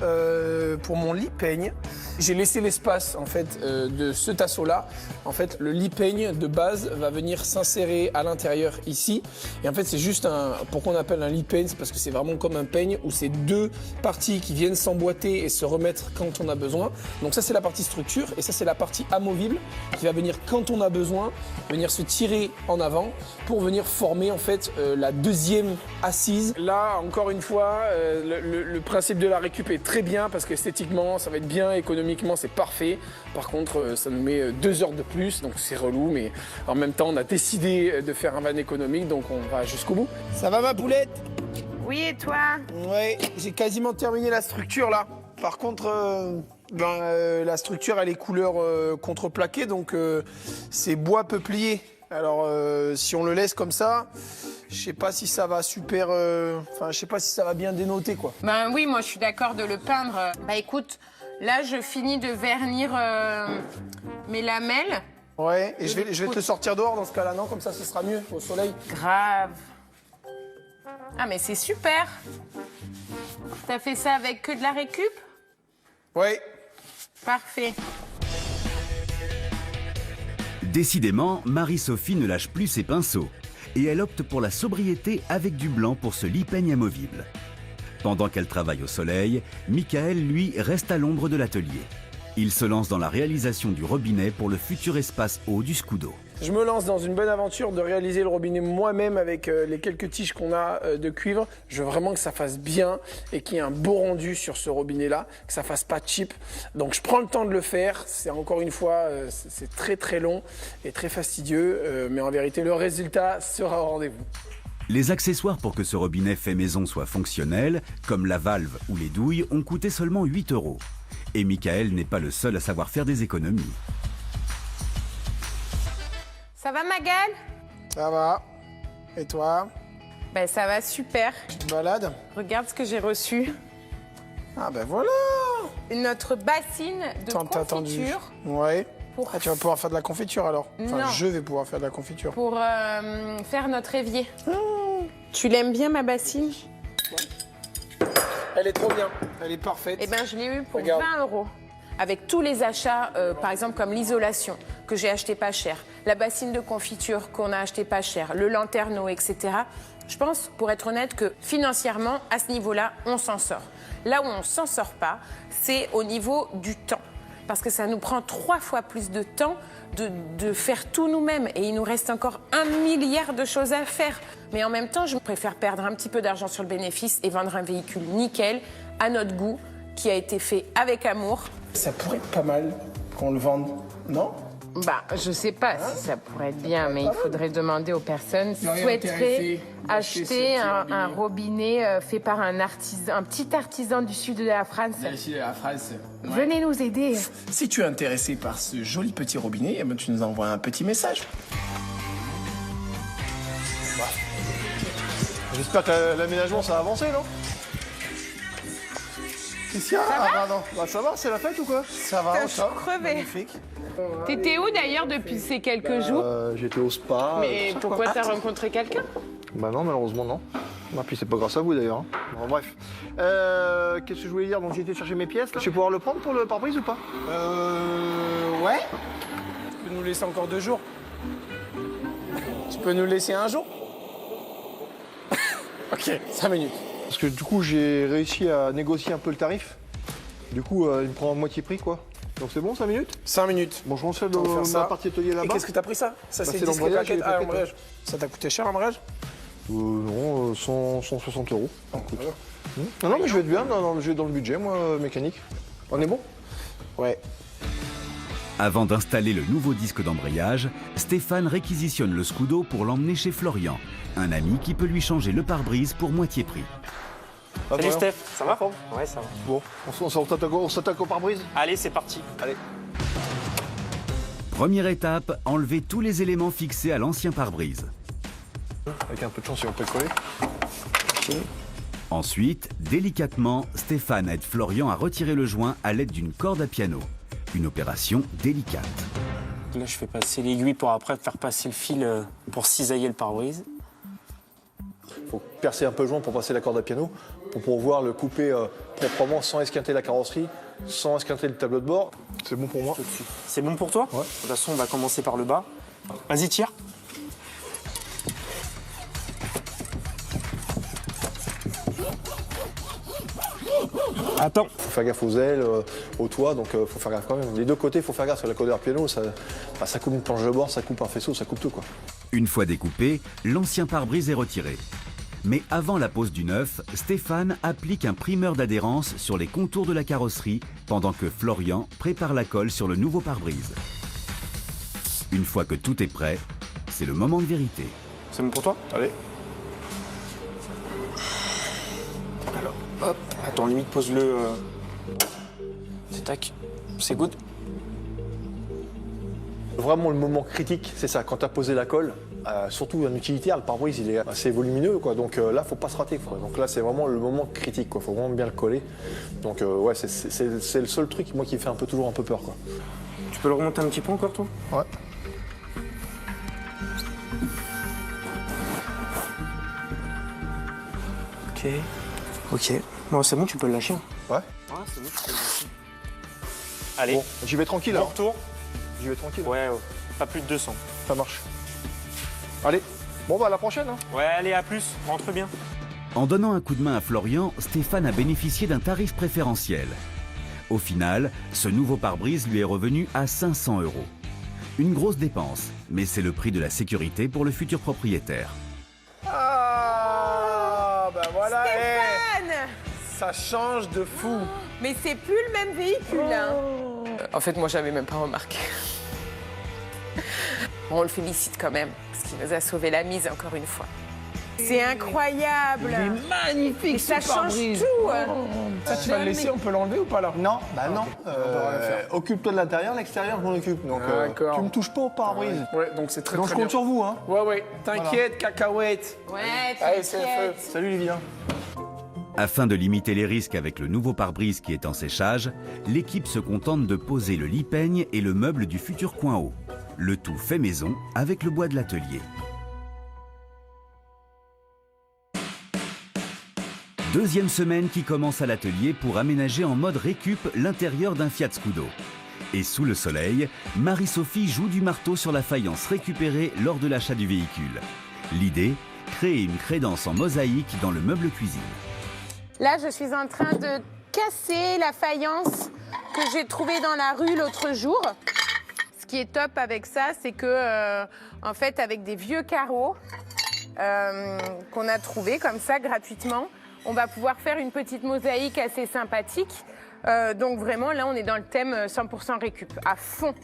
pour mon lit peigne. J'ai laissé l'espace en fait de ce tasseau-là. En fait, le lit peigne de base va venir s'insérer à l'intérieur ici. Et en fait, c'est juste pourquoi on appelle un lit peigne, c'est parce que c'est vraiment comme un peigne où c'est deux parties qui viennent s'emboîter et se remettre quand on a besoin. Donc ça, c'est la partie structure et ça, c'est la partie amovible qui va venir quand on a besoin, venir se tirer en avant pour venir former en fait la deuxième assise. Là, encore une fois, le principe de la récup est très bien parce qu'esthétiquement, ça va être bien, économiquement, c'est parfait. Par contre, ça nous met 2 heures de plus, donc c'est relou, mais en même temps, on a décidé de faire un van économique, donc on va jusqu'au bout. Ça va ma poulette? Oui, et toi? Ouais, j'ai quasiment terminé la structure là. Par contre, la structure, elle est couleur contreplaqué, donc c'est bois peuplier. Alors, si on le laisse comme ça, je sais pas si ça va super... Enfin, je sais pas si ça va bien dénoter, quoi. Ben oui, moi je suis d'accord de le peindre. Bah écoute, là je finis de vernir mes lamelles. Ouais, et je vais te le sortir dehors dans ce cas-là, non? Comme ça, ce sera mieux, au soleil. Grave. Ah mais c'est super. T'as fait ça avec que de la récup? Ouais. Parfait. Décidément, Marie-Sophie ne lâche plus ses pinceaux et elle opte pour la sobriété avec du blanc pour ce lit peigne amovible. Pendant qu'elle travaille au soleil, Michael, lui, reste à l'ombre de l'atelier. Il se lance dans la réalisation du robinet pour le futur espace eau du Scudo. Je me lance dans une bonne aventure de réaliser le robinet moi-même avec les quelques tiges qu'on a de cuivre. Je veux vraiment que ça fasse bien et qu'il y ait un beau rendu sur ce robinet-là, que ça fasse pas cheap. Donc je prends le temps de le faire. C'est encore une fois, c'est très très long et très fastidieux, mais en vérité le résultat sera au rendez-vous. Les accessoires pour que ce robinet fait maison soit fonctionnel, comme la valve ou les douilles, ont coûté seulement 8 €. Et Michael n'est pas le seul à savoir faire des économies. Ça va Magal? Ça va. Et toi? Ben ça va super. Tu te balades? Regarde ce que j'ai reçu. Ah ben voilà! Notre bassine de Tant attendu. confiture. Ouais. Pour... Ah, tu vas pouvoir faire de la confiture alors? Enfin, Non. je vais pouvoir faire de la confiture. Pour faire notre évier. Tu l'aimes bien ma bassine? Elle est trop bien. Elle est parfaite. Eh ben je l'ai eu pour Regarde. 20 €. Avec tous les achats, par exemple comme l'isolation, que j'ai acheté pas cher, la bassine de confiture qu'on a acheté pas cher, le lanterneau, etc. Je pense, pour être honnête, que financièrement, à ce niveau-là, on s'en sort. Là où on s'en sort pas, c'est au niveau du temps. Parce que ça nous prend 3 fois plus de temps de faire tout nous-mêmes. Et il nous reste encore 1 milliard de choses à faire. Mais en même temps, je préfère perdre un petit peu d'argent sur le bénéfice et vendre un véhicule nickel, à notre goût, qui a été fait avec amour. Ça pourrait être pas mal qu'on le vende, non? Bah, je sais pas si ça pourrait être bien, mais il faudrait demander aux personnes qui Seriez souhaiteraient intéressé acheter d'acheter ce un robinet fait par un petit artisan du sud de la France. Ici, la phrase. Venez nous aider. Si tu es intéressé par ce joli petit robinet, eh ben, tu nous envoies un petit message. J'espère que l'aménagement ça va avancer, non? Qu'est-ce qu'il y a? Ah pardon. Bah, ça va, c'est la fête ou quoi? Ça va, Putain, au je suis top. crevée. Magnifique. T'étais où d'ailleurs depuis ces quelques jours? J'étais au spa. Mais tout ça, pourquoi quoi. t'as rencontré quelqu'un? Bah non, malheureusement non. Ah, puis c'est pas grâce à vous d'ailleurs. Hein. Bon, bref. Qu'est-ce que je voulais dire? Donc j'ai été chercher mes pièces. Là. Je vais pouvoir le prendre pour le pare-brise ou pas? Ouais. Tu peux nous laisser encore 2 jours. Tu peux nous laisser 1 jour. Ok, 5 minutes. Parce que du coup j'ai réussi à négocier un peu le tarif. Du coup il me prend à moitié prix quoi. Donc c'est bon 5 minutes? 5 minutes. Bon je rentre On va faire ma ça. partie atelier Et là-bas. qu'est-ce que t'as pris ça? Ça Bah, c'est c'est le disque l'embrayage et plaquette. les Ah, plaquettes, l'embrayage. Ça t'a coûté cher l'embrayage? Non, 160 €. Écoute. Non, non mais je vais être bien, je vais dans le budget moi mécanique. On est bon? Ouais. Avant d'installer le nouveau disque d'embrayage, Stéphane réquisitionne le Scudo pour l'emmener chez Florian, un ami qui peut lui changer le pare-brise pour moitié prix. Salut Steph, ça va? Forme Ouais, ça va. Bon, on s'attaque au pare-brise? Allez, c'est parti. Allez. Première étape, enlever tous les éléments fixés à l'ancien pare-brise. Avec un peu de chance, si on peut le coller. Ensuite, délicatement, Stéphane aide Florian à retirer le joint à l'aide d'une corde à piano. Une opération délicate. Là, je fais passer l'aiguille pour après faire passer le fil pour cisailler le pare-brise. Il faut percer un peu le joint pour passer la corde à piano, pour pouvoir le couper proprement sans esquinter la carrosserie, sans esquinter le tableau de bord. C'est bon pour moi. C'est bon pour toi? Ouais. De toute façon, on va commencer par le bas. Vas-y, tire. Attends. Faut faire gaffe aux ailes, au toit, donc faut faire gaffe quand même. Les deux côtés, faut faire gaffe. Sur la corde à piano, ça coupe une planche de bord, ça coupe un faisceau, ça coupe tout, quoi. Une fois découpé, l'ancien pare-brise est retiré. Mais avant la pose du neuf, Stéphane applique un primeur d'adhérence sur les contours de la carrosserie pendant que Florian prépare la colle sur le nouveau pare-brise. Une fois que tout est prêt, c'est le moment de vérité. C'est bon pour toi? Allez. Alors, hop. Attends, limite, pose-le. C'est tac. C'est good. Vraiment, le moment critique, c'est ça. Quand tu as posé la colle, surtout un utilitaire, le pare-brise, il est assez volumineux, quoi. Donc là, faut pas se rater, quoi. Donc là, c'est vraiment le moment critique, quoi. Faut vraiment bien le coller. Donc ouais, c'est le seul truc, moi, qui me fait toujours un peu peur, quoi. Tu peux le remonter un petit peu encore, toi? Ouais. Ok. Ok. Bon, c'est bon, tu peux le lâcher. Ouais. Ouais, c'est bon, tu peux le lâcher. Allez. Bon, j'y vais tranquille, Bon hein. retour. J'y vais tranquille. Ouais, pas plus de 200. Ça marche. Allez. Bon, bah, à la prochaine, hein. Ouais, allez, à plus. Rentre bien. En donnant un coup de main à Florian, Stéphane a bénéficié d'un tarif préférentiel. Au final, ce nouveau pare-brise lui est revenu à 500 €. Une grosse dépense, mais c'est le prix de la sécurité pour le futur propriétaire. Ah, bah voilà, Stéphane, ça change de fou. mais c'est plus le même véhicule. Hein. En fait, moi, j'avais même pas remarqué. Bon, on le félicite quand même, parce qu'il nous a sauvé la mise encore une fois. C'est incroyable. Magnifique, Et ça change tout. Ça, tu vas le laisser, on peut l'enlever ou pas là? Non, bah non. Occupe-toi de l'intérieur, l'extérieur, je m'en occupe. Donc, D'accord. tu me touches pas au pare-brise. Ouais, donc c'est très Donc, très je compte bien. sur vous, hein. Ouais, t'inquiète, cacahuète. Ouais, Allez, c'est le feu. Salut, Livia. Afin de limiter les risques avec le nouveau pare-brise qui est en séchage, l'équipe se contente de poser le lit peigne et le meuble du futur coin haut. Le tout fait maison avec le bois de l'atelier. Deuxième semaine qui commence à l'atelier pour aménager en mode récup l'intérieur d'un Fiat Scudo. Et sous le soleil, Marie-Sophie joue du marteau sur la faïence récupérée lors de l'achat du véhicule. L'idée, créer une crédence en mosaïque dans le meuble cuisine. Là, je suis en train de casser la faïence que j'ai trouvée dans la rue l'autre jour. Ce qui est top avec ça, c'est que, en fait, avec des vieux carreaux qu'on a trouvés comme ça gratuitement, on va pouvoir faire une petite mosaïque assez sympathique. Donc vraiment, là, on est dans le thème 100% récup, à fond.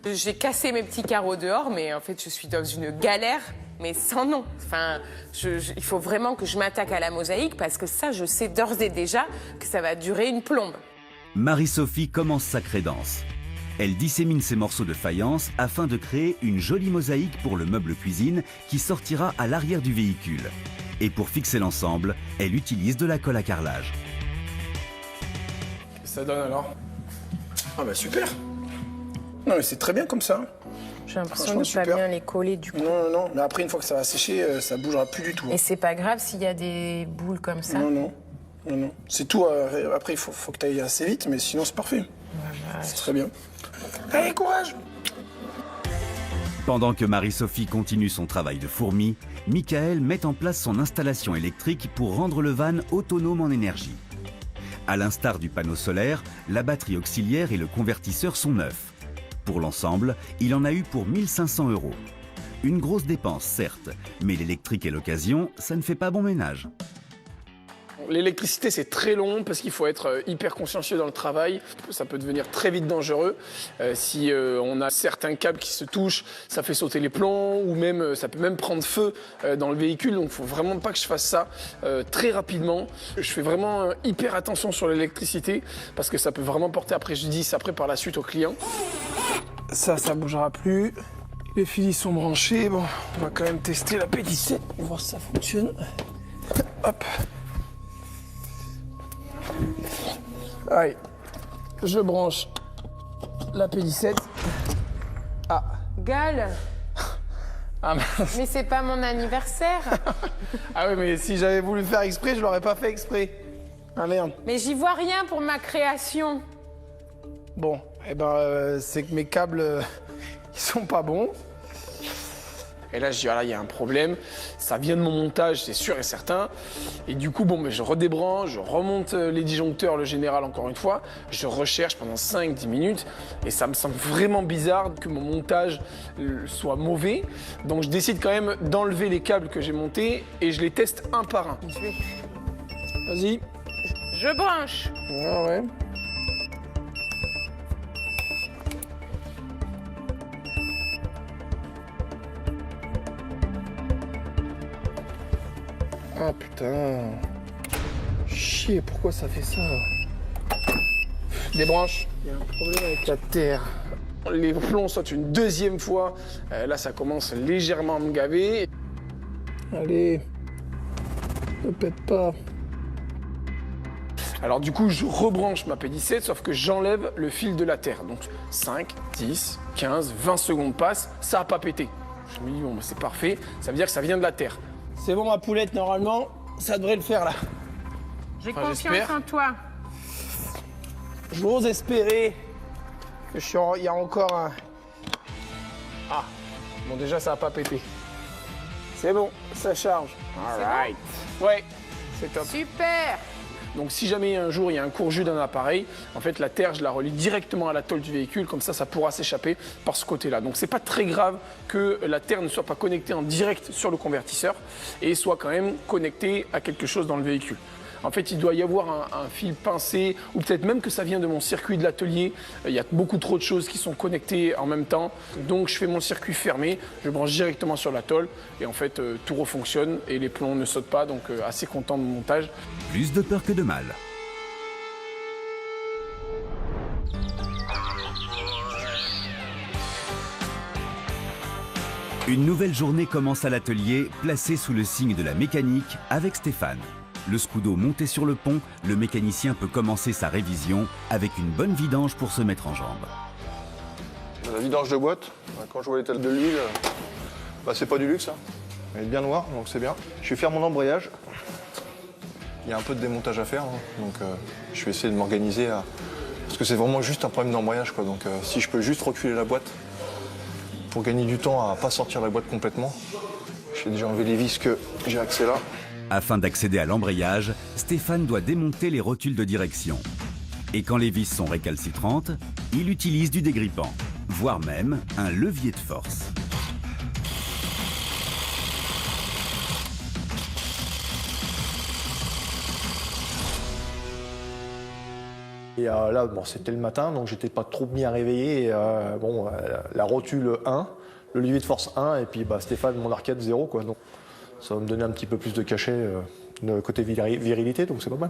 J'ai cassé mes petits carreaux dehors, mais en fait, je suis dans une galère, mais sans nom. Enfin, il faut vraiment que je m'attaque à la mosaïque parce que ça, je sais d'ores et déjà que ça va durer une plombe. Marie-Sophie commence sa crédence. Elle dissémine ses morceaux de faïence afin de créer une jolie mosaïque pour le meuble cuisine qui sortira à l'arrière du véhicule. Et pour fixer l'ensemble, elle utilise de la colle à carrelage. Qu'est-ce que ça donne alors? Ah bah super. Non mais c'est très bien comme ça. J'ai l'impression Franchement, de ne pas super. bien les coller du coup. Non, mais après une fois que ça va sécher, ça bougera plus du tout. Et c'est pas grave s'il y a des boules comme ça. Non. C'est tout, après il faut que tu ailles assez vite, mais sinon c'est parfait. C'est très bien. Allez, courage! Pendant que Marie-Sophie continue son travail de fourmi, Michael met en place son installation électrique pour rendre le van autonome en énergie. À l'instar du panneau solaire, la batterie auxiliaire et le convertisseur sont neufs. Pour l'ensemble, il en a eu pour 1 500 €. Une grosse dépense, certes, mais l'électrique et l'occasion, ça ne fait pas bon ménage. L'électricité, c'est très long parce qu'il faut être hyper consciencieux dans le travail. Ça peut devenir très vite dangereux. Si on a certains câbles qui se touchent, ça fait sauter les plombs ou même ça peut même prendre feu dans le véhicule. Donc, il ne faut vraiment pas que je fasse ça très rapidement. Je fais vraiment hyper attention sur l'électricité parce que ça peut vraiment porter à préjudice après par la suite au client. Ça bougera plus. Les fils sont branchés. Bon, on va quand même tester la pédicée, voir si ça fonctionne. Hop. Allez, je branche la pélissette. Ah. Gal, Ah mince. mais c'est pas mon anniversaire. Ah oui, mais si j'avais voulu faire exprès, je l'aurais pas fait exprès. Ah merde. Mais j'y vois rien pour ma création. Bon, eh ben, c'est que mes câbles, ils sont pas bons. Et là, je dis, voilà, il y a un problème. Ça vient de mon montage, c'est sûr et certain. Et du coup, bon, mais je redébranche, je remonte les disjoncteurs, le général, encore une fois. Je recherche pendant 5-10 minutes. Et ça me semble vraiment bizarre que mon montage soit mauvais. Donc, je décide quand même d'enlever les câbles que j'ai montés et je les teste un par un. Vas-y. Je branche. Ouais, ouais. Ah putain. Chier, pourquoi ça fait ça? Débranche. Il y a un problème avec la terre. Les plombs sautent une deuxième fois. Là, ça commence légèrement à me gaver. Allez. Ne pète pas. Alors du coup, je rebranche ma pélissette, sauf que j'enlève le fil de la terre. Donc 5, 10, 15, 20 secondes passent, ça n'a pas pété. Je me dis, bon, bah, c'est parfait, ça veut dire que ça vient de la terre. C'est bon, ma poulette, normalement, ça devrait le faire là. J'ai Enfin, confiance j'espère. en toi. J'ose espérer que il y a encore un... Ah, bon déjà, ça n'a pas pété. C'est bon, ça charge. All right. Ouais, c'est top. Super. Donc si jamais un jour il y a un court-jus d'un appareil, en fait la terre je la relie directement à la tôle du véhicule, comme ça pourra s'échapper par ce côté-là. Donc c'est pas très grave que la terre ne soit pas connectée en direct sur le convertisseur et soit quand même connectée à quelque chose dans le véhicule. En fait, il doit y avoir un fil pincé, ou peut-être même que ça vient de mon circuit de l'atelier. Il y a beaucoup trop de choses qui sont connectées en même temps. Donc, je fais mon circuit fermé, je branche directement sur la tôle, et en fait, tout refonctionne, et les plombs ne sautent pas, donc assez content de mon montage. Plus de peur que de mal. Une nouvelle journée commence à l'atelier, placée sous le signe de la mécanique avec Stéphane. Le Scudo monté sur le pont, le mécanicien peut commencer sa révision avec une bonne vidange pour se mettre en jambes. La vidange de boîte, quand je vois l'état de l'huile, bah, c'est pas du luxe. Hein. Elle est bien noire, donc c'est bien. Je vais faire mon embrayage. Il y a un peu de démontage à faire, hein. Donc je vais essayer de m'organiser parce que c'est vraiment juste un problème d'embrayage, quoi. Donc si je peux juste reculer la boîte pour gagner du temps à pas sortir la boîte complètement. J'ai déjà enlevé les vis que j'ai accès là. Afin d'accéder à l'embrayage, Stéphane doit démonter les rotules de direction. Et quand les vis sont récalcitrantes, il utilise du dégrippant, voire même un levier de force. Et là, bon, c'était le matin, donc j'étais pas trop bien réveillé. Et, la rotule 1, le levier de force 1, et puis bah, Stéphane, mon arcade 0, quoi. Donc, ça va me donner un petit peu plus de cachet de côté virilité, donc c'est pas mal.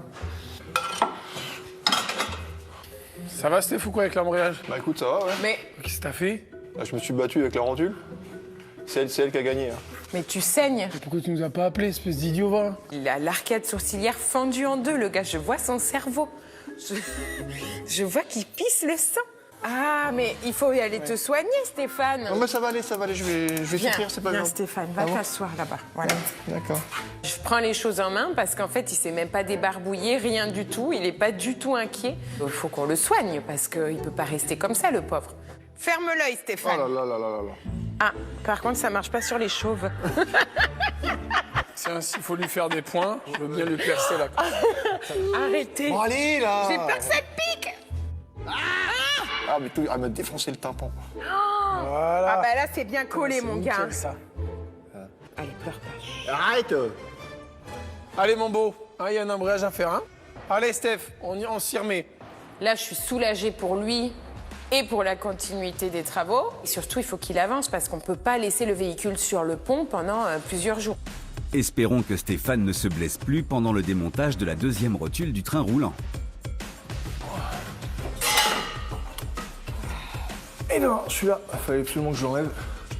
Ça va, Steph, ou quoi avec l'embrayage? Bah écoute, ça va, ouais. Mais, Qu'est-ce que t'as fait? Là, je me suis battu avec la rotule. C'est elle qui a gagné. Hein. mais tu saignes. Pourquoi tu nous as pas appelé, espèce d'idiot, va? Il a l'arcade sourcilière fendue en deux, le gars. Je vois son cerveau. Je vois qu'il pisse le sang. Ah, mais il faut y aller te soigner, Stéphane. Non, mais ça va aller, je vais Viens, souffrir, c'est pas viens, grave. Stéphane, va t'asseoir là-bas. Voilà. D'accord. Je prends les choses en main parce qu'en fait, il s'est même pas débarbouillé, rien du tout. Il est pas du tout inquiet. Il faut qu'on le soigne parce qu'il peut pas rester comme ça, le pauvre. Ferme l'œil, Oh Stéphane. là là là là là là. Ah, par contre, ça marche pas sur les chauves. Tiens, s'il faut lui faire des points, je veux bien lui percer la... Arrêtez. Bon, allez, là. J'ai peur que ça te pique. Ah, mais tout, elle m'a défoncé le tympan. Voilà. Ah bah là, c'est bien collé, C'est mon nickel, gars. ça. Allez, pleure pas. Arrête. Allez, mon beau, il y a un embrayage à faire, hein? Allez, Steph, on s'y remet. Là, je suis soulagée pour lui et pour la continuité des travaux. Et surtout, il faut qu'il avance parce qu'on ne peut pas laisser le véhicule sur le pont pendant plusieurs jours. Espérons que Stéphane ne se blesse plus pendant le démontage de la deuxième rotule du train roulant. Et non, celui-là, il fallait absolument que je l'enlève.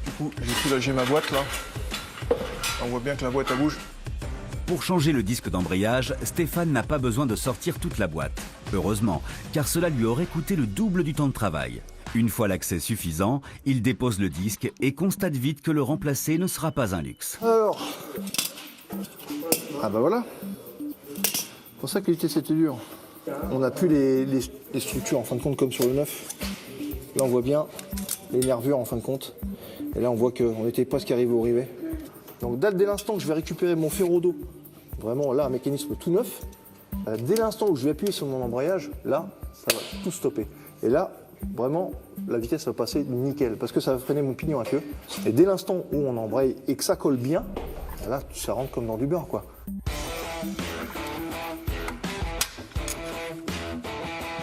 Du coup, j'ai soulagé ma boîte là. On voit bien que la boîte elle bouge. Pour changer le disque d'embrayage, Stéphane n'a pas besoin de sortir toute la boîte. Heureusement, car cela lui aurait coûté le double du temps de travail. Une fois l'accès suffisant, il dépose le disque et constate vite que le remplacer ne sera pas un luxe. Alors, ah bah voilà. C'est pour ça que l'unité c'était dur. On n'a plus les structures en fin de compte comme sur le neuf. Là on voit bien les nervures en fin de compte. Et là on voit qu'on était presque arrivé au rivet. Donc dès l'instant que je vais récupérer mon ferro d'eau, vraiment là un mécanisme tout neuf, dès l'instant où je vais appuyer sur mon embrayage, là ça va tout stopper. Et là vraiment la vitesse va passer nickel parce que ça va freiner mon pignon à queue. Et dès l'instant où on embraye et que ça colle bien, là ça rentre comme dans du beurre quoi.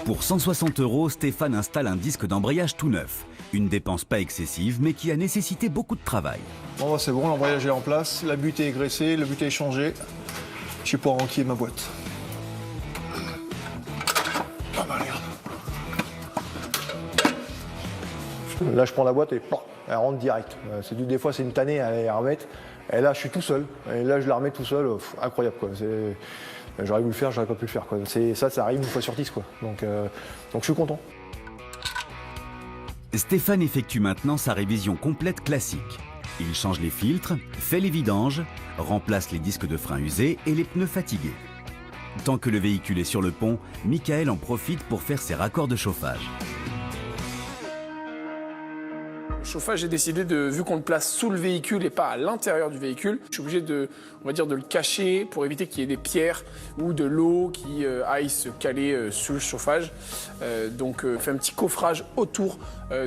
Pour 160 €, Stéphane installe un disque d'embrayage tout neuf. Une dépense pas excessive, mais qui a nécessité beaucoup de travail. Bon bah c'est bon, l'embrayage est en place, la butée est graissée, le butée est changé. Je vais pouvoir enquiller ma boîte. Ah bah regarde. Là je prends la boîte et elle rentre direct. Des fois c'est une tannée à la remettre. Et là je suis tout seul. Et là je la remets tout seul. Incroyable quoi. J'aurais voulu le faire, j'aurais pas pu le faire quoi. Ça arrive une fois sur 10 quoi. Donc je suis content. Stéphane effectue maintenant sa révision complète classique. Il change les filtres, fait les vidanges, remplace les disques de frein usés et les pneus fatigués. Tant que le véhicule est sur le pont, Michael en profite pour faire ses raccords de chauffage. Le chauffage, j'ai décidé vu qu'on le place sous le véhicule et pas à l'intérieur du véhicule, je suis obligé de le cacher pour éviter qu'il y ait des pierres ou de l'eau qui aille se caler sous le chauffage. Donc, fais un petit coffrage autour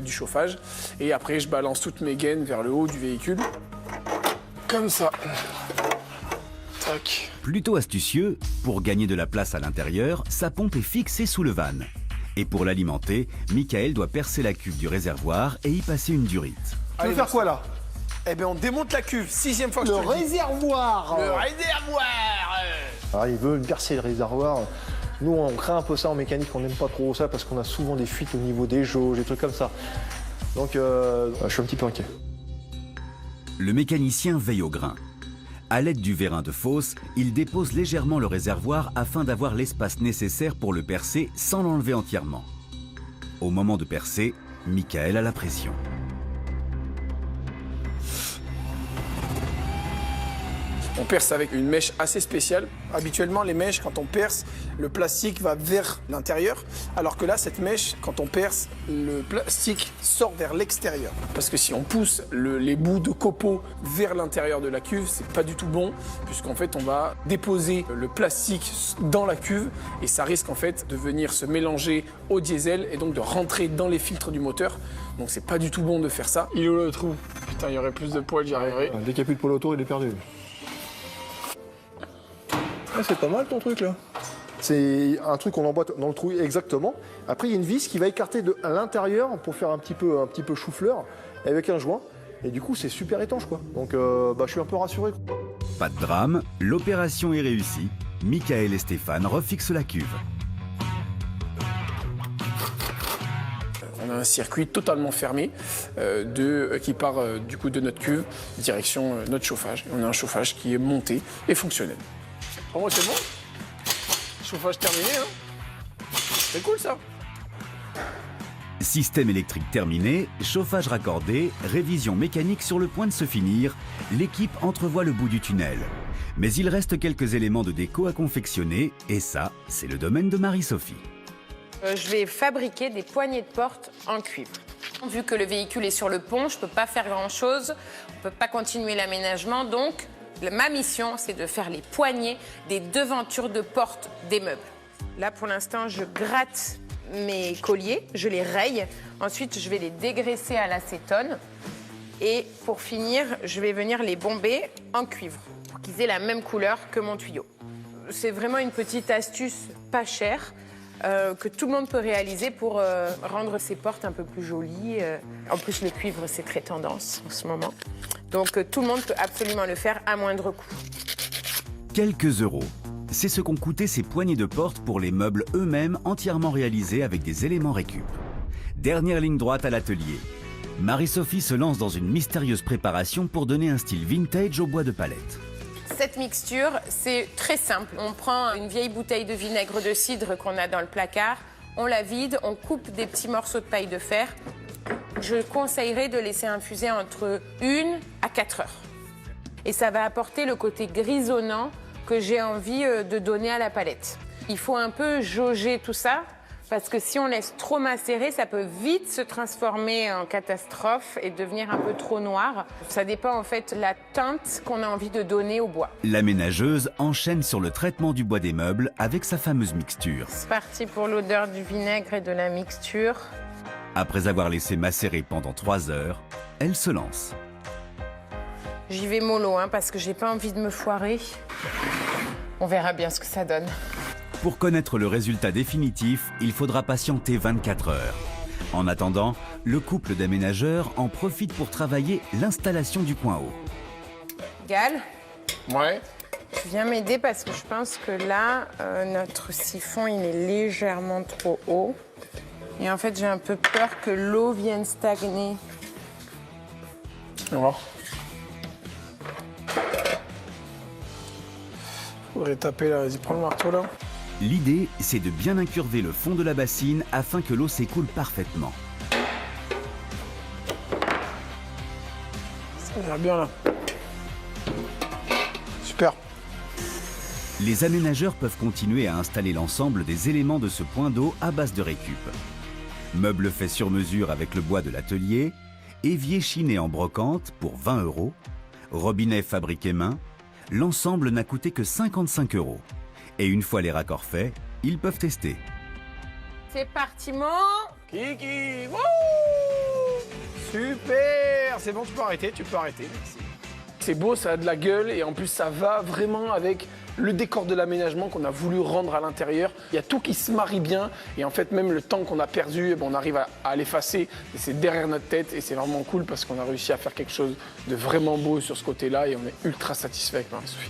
du chauffage. Et après, je balance toutes mes gaines vers le haut du véhicule. Comme ça. Tac. Plutôt astucieux, pour gagner de la place à l'intérieur, sa pompe est fixée sous le van. Et pour l'alimenter, Michael doit percer la cuve du réservoir et y passer une durite. Tu veux faire quoi là? Eh bien, on démonte la cuve. 6e fois que je te le dis. Réservoir. Le réservoir. Alors, il veut percer le réservoir. Nous, on craint un peu ça en mécanique, on n'aime pas trop ça parce qu'on a souvent des fuites au niveau des jauges, des trucs comme ça. Donc, je suis un petit peu inquiet. Le mécanicien veille au grain. À l'aide du vérin de fosse, il dépose légèrement le réservoir afin d'avoir l'espace nécessaire pour le percer sans l'enlever entièrement. Au moment de percer, Michael a la pression. On perce avec une mèche assez spéciale. Habituellement, les mèches, quand on perce, le plastique va vers l'intérieur. Alors que là, cette mèche, quand on perce, le plastique sort vers l'extérieur. Parce que si on pousse les bouts de copeaux vers l'intérieur de la cuve, c'est pas du tout bon, puisqu'en fait, on va déposer le plastique dans la cuve et ça risque en fait de venir se mélanger au diesel et donc de rentrer dans les filtres du moteur. Donc c'est pas du tout bon de faire ça. Il est où le trou? Putain, il y aurait plus de poils, j'y arriverai. Dès qu'il n'y a plus de pôle autour, il est perdu. Ah, c'est pas mal ton truc là. C'est un truc qu'on emboîte dans le trou exactement. Après il y a une vis qui va écarter à l'intérieur pour faire un petit peu chou-fleur avec un joint. Et du coup c'est super étanche quoi. Donc je suis un peu rassuré. Pas de drame, l'opération est réussie. Michael et Stéphane refixent la cuve. On a un circuit totalement fermé qui part du coup de notre cuve direction notre chauffage. On a un chauffage qui est monté et fonctionnel. Pour moi c'est bon. Chauffage terminé. Hein. C'est cool ça. Système électrique terminé, chauffage raccordé, révision mécanique sur le point de se finir, l'équipe entrevoit le bout du tunnel. Mais il reste quelques éléments de déco à confectionner et ça, c'est le domaine de Marie-Sophie. Je vais fabriquer des poignées de porte en cuivre. Vu que le véhicule est sur le pont, je ne peux pas faire grand-chose, on ne peut pas continuer l'aménagement, donc ma mission, c'est de faire les poignées des devantures de porte des meubles. Là, pour l'instant, je gratte mes colliers, je les raye. Ensuite, je vais les dégraisser à l'acétone. Et pour finir, je vais venir les bomber en cuivre pour qu'ils aient la même couleur que mon tuyau. C'est vraiment une petite astuce pas chère que tout le monde peut réaliser pour rendre ses portes un peu plus jolies. En plus, le cuivre, c'est très tendance en ce moment. Donc, tout le monde peut absolument le faire à moindre coût. Quelques euros. C'est ce qu'ont coûté ces poignées de porte pour les meubles eux-mêmes entièrement réalisés avec des éléments récup. Dernière ligne droite à l'atelier. Marie-Sophie se lance dans une mystérieuse préparation pour donner un style vintage au bois de palette. Cette mixture, c'est très simple. On prend une vieille bouteille de vinaigre de cidre qu'on a dans le placard, on la vide, on coupe des petits morceaux de paille de fer. Je conseillerais de laisser infuser entre 1 à 4 heures. Et ça va apporter le côté grisonnant que j'ai envie de donner à la palette. Il faut un peu jauger tout ça, parce que si on laisse trop macérer, ça peut vite se transformer en catastrophe et devenir un peu trop noir. Ça dépend en fait de la teinte qu'on a envie de donner au bois. La ménageuse enchaîne sur le traitement du bois des meubles avec sa fameuse mixture. C'est parti pour l'odeur du vinaigre et de la mixture. Après avoir laissé macérer pendant 3 heures, elle se lance. J'y vais mollo, parce que j'ai pas envie de me foirer. On verra bien ce que ça donne. Pour connaître le résultat définitif, il faudra patienter 24 heures. En attendant, le couple d'aménageurs en profite pour travailler l'installation du coin haut. Gal, Ouais. tu viens m'aider parce que je pense que là, notre siphon, il est légèrement trop haut. Et en fait, j'ai un peu peur que l'eau vienne stagner. On va voir. Faudrait taper là, vas-y, prends le marteau là. L'idée, c'est de bien incurver le fond de la bassine afin que l'eau s'écoule parfaitement. Ça a l'air bien là. Super. Les aménageurs peuvent continuer à installer l'ensemble des éléments de ce point d'eau à base de récup. Meubles faits sur mesure avec le bois de l'atelier, évier chiné en brocante pour 20 €, robinet fabriqué main, l'ensemble n'a coûté que 55 €. Et une fois les raccords faits, ils peuvent tester. C'est parti, mon. Kiki, wouh! Super! C'est bon, tu peux arrêter, merci. C'est beau, ça a de la gueule et en plus ça va vraiment avec le décor de l'aménagement qu'on a voulu rendre à l'intérieur. Il y a tout qui se marie bien et en fait même le temps qu'on a perdu, on arrive à l'effacer et c'est derrière notre tête et c'est vraiment cool parce qu'on a réussi à faire quelque chose de vraiment beau sur ce côté-là et on est ultra satisfait avec Marie-Sophie.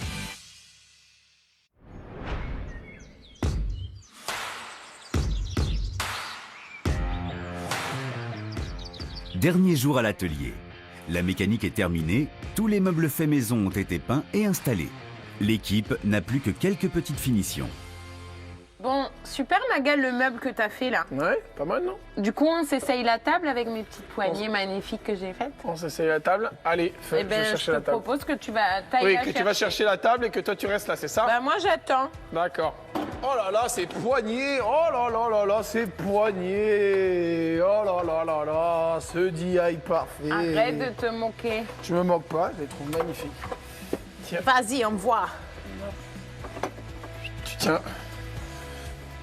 Dernier jour à l'atelier. La mécanique est terminée, tous les meubles faits maison ont été peints et installés. L'équipe n'a plus que quelques petites finitions. Bon, super, Magal, le meuble que t'as fait là. Ouais, pas mal non? Du coup, on s'essaye la table avec mes petites poignées magnifiques que j'ai faites. On s'essaye la table. Allez, Eh je vais ben, chercher je la te table. propose que tu vas tailler Oui, la que tu vas chercher la table et que toi tu restes là, c'est ça? Bah, moi, j'attends. D'accord. Oh là là, c'est poigné. Oh là là là là, c'est poigné. Oh là là là là, ce DIY parfait. Arrête de te moquer. Je me moque pas, je les trouve magnifiques. Vas-y, on me voit. Tu tiens.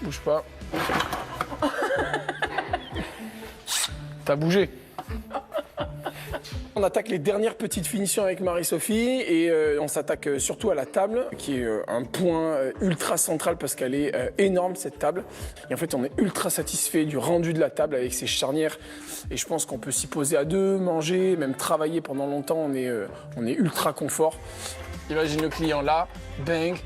Bouge pas. T'as bougé. On attaque les dernières petites finitions avec Marie-Sophie et on s'attaque surtout à la table qui est un point ultra central parce qu'elle est énorme cette table. Et en fait on est ultra satisfait du rendu de la table avec ses charnières et je pense qu'on peut s'y poser à deux, manger, même travailler pendant longtemps. On est ultra confort. Imagine le client là, bang.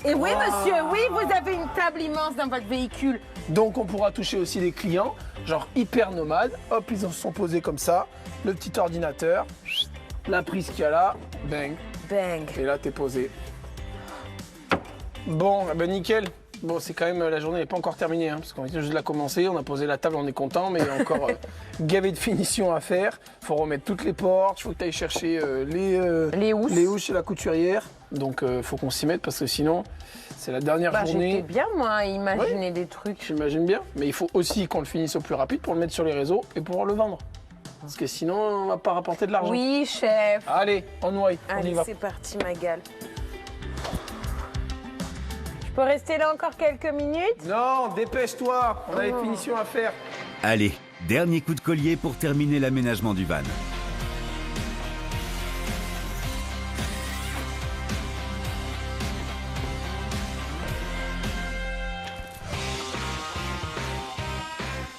Et oui, monsieur, oui, vous avez une table immense dans votre véhicule. Donc on pourra toucher aussi des clients, genre hyper nomades. Hop, ils se sont posés comme ça. Le petit ordinateur, la prise qu'il y a là, bang. Bang. Et là, t'es posé. Bon, eh ben nickel. Bon, c'est quand même, la journée n'est pas encore terminée, parce qu'on vient juste de la commencer. On a posé la table, on est content, mais il y a encore gavé de finition à faire. Faut remettre toutes les portes, il faut que tu ailles chercher Les housses. les housses chez la couturière. Donc, faut qu'on s'y mette, parce que sinon, c'est la dernière Bah, journée. j'étais bien, moi, à imaginer des trucs. J'imagine bien, mais il faut aussi qu'on le finisse au plus rapide pour le mettre sur les réseaux et pouvoir le vendre. Parce que sinon, on va pas rapporter de l'argent. Oui, chef. Allez, on y Allez, va. c'est parti, Magal. Je peux rester là encore quelques minutes? Non, dépêche-toi, on a des finitions à faire. Allez, dernier coup de collier pour terminer l'aménagement du van.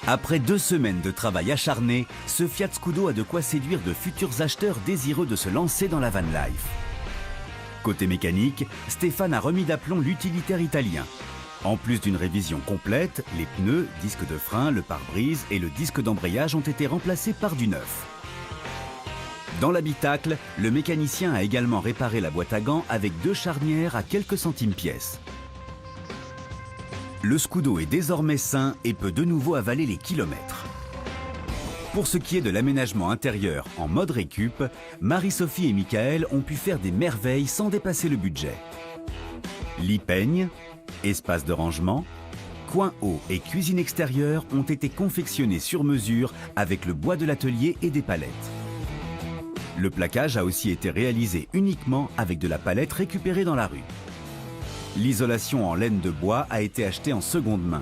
Après 2 semaines de travail acharné, ce Fiat Scudo a de quoi séduire de futurs acheteurs désireux de se lancer dans la van life. Côté mécanique, Stéphane a remis d'aplomb l'utilitaire italien. En plus d'une révision complète, les pneus, disques de frein, le pare-brise et le disque d'embrayage ont été remplacés par du neuf. Dans l'habitacle, le mécanicien a également réparé la boîte à gants avec 2 charnières à quelques centimes pièce. Le Scudo est désormais sain et peut de nouveau avaler les kilomètres. Pour ce qui est de l'aménagement intérieur en mode récup, Marie-Sophie et Michael ont pu faire des merveilles sans dépasser le budget. Lit peigne, espace de rangement, coin haut et cuisine extérieure ont été confectionnés sur mesure avec le bois de l'atelier et des palettes. Le plaquage a aussi été réalisé uniquement avec de la palette récupérée dans la rue. L'isolation en laine de bois a été achetée en seconde main.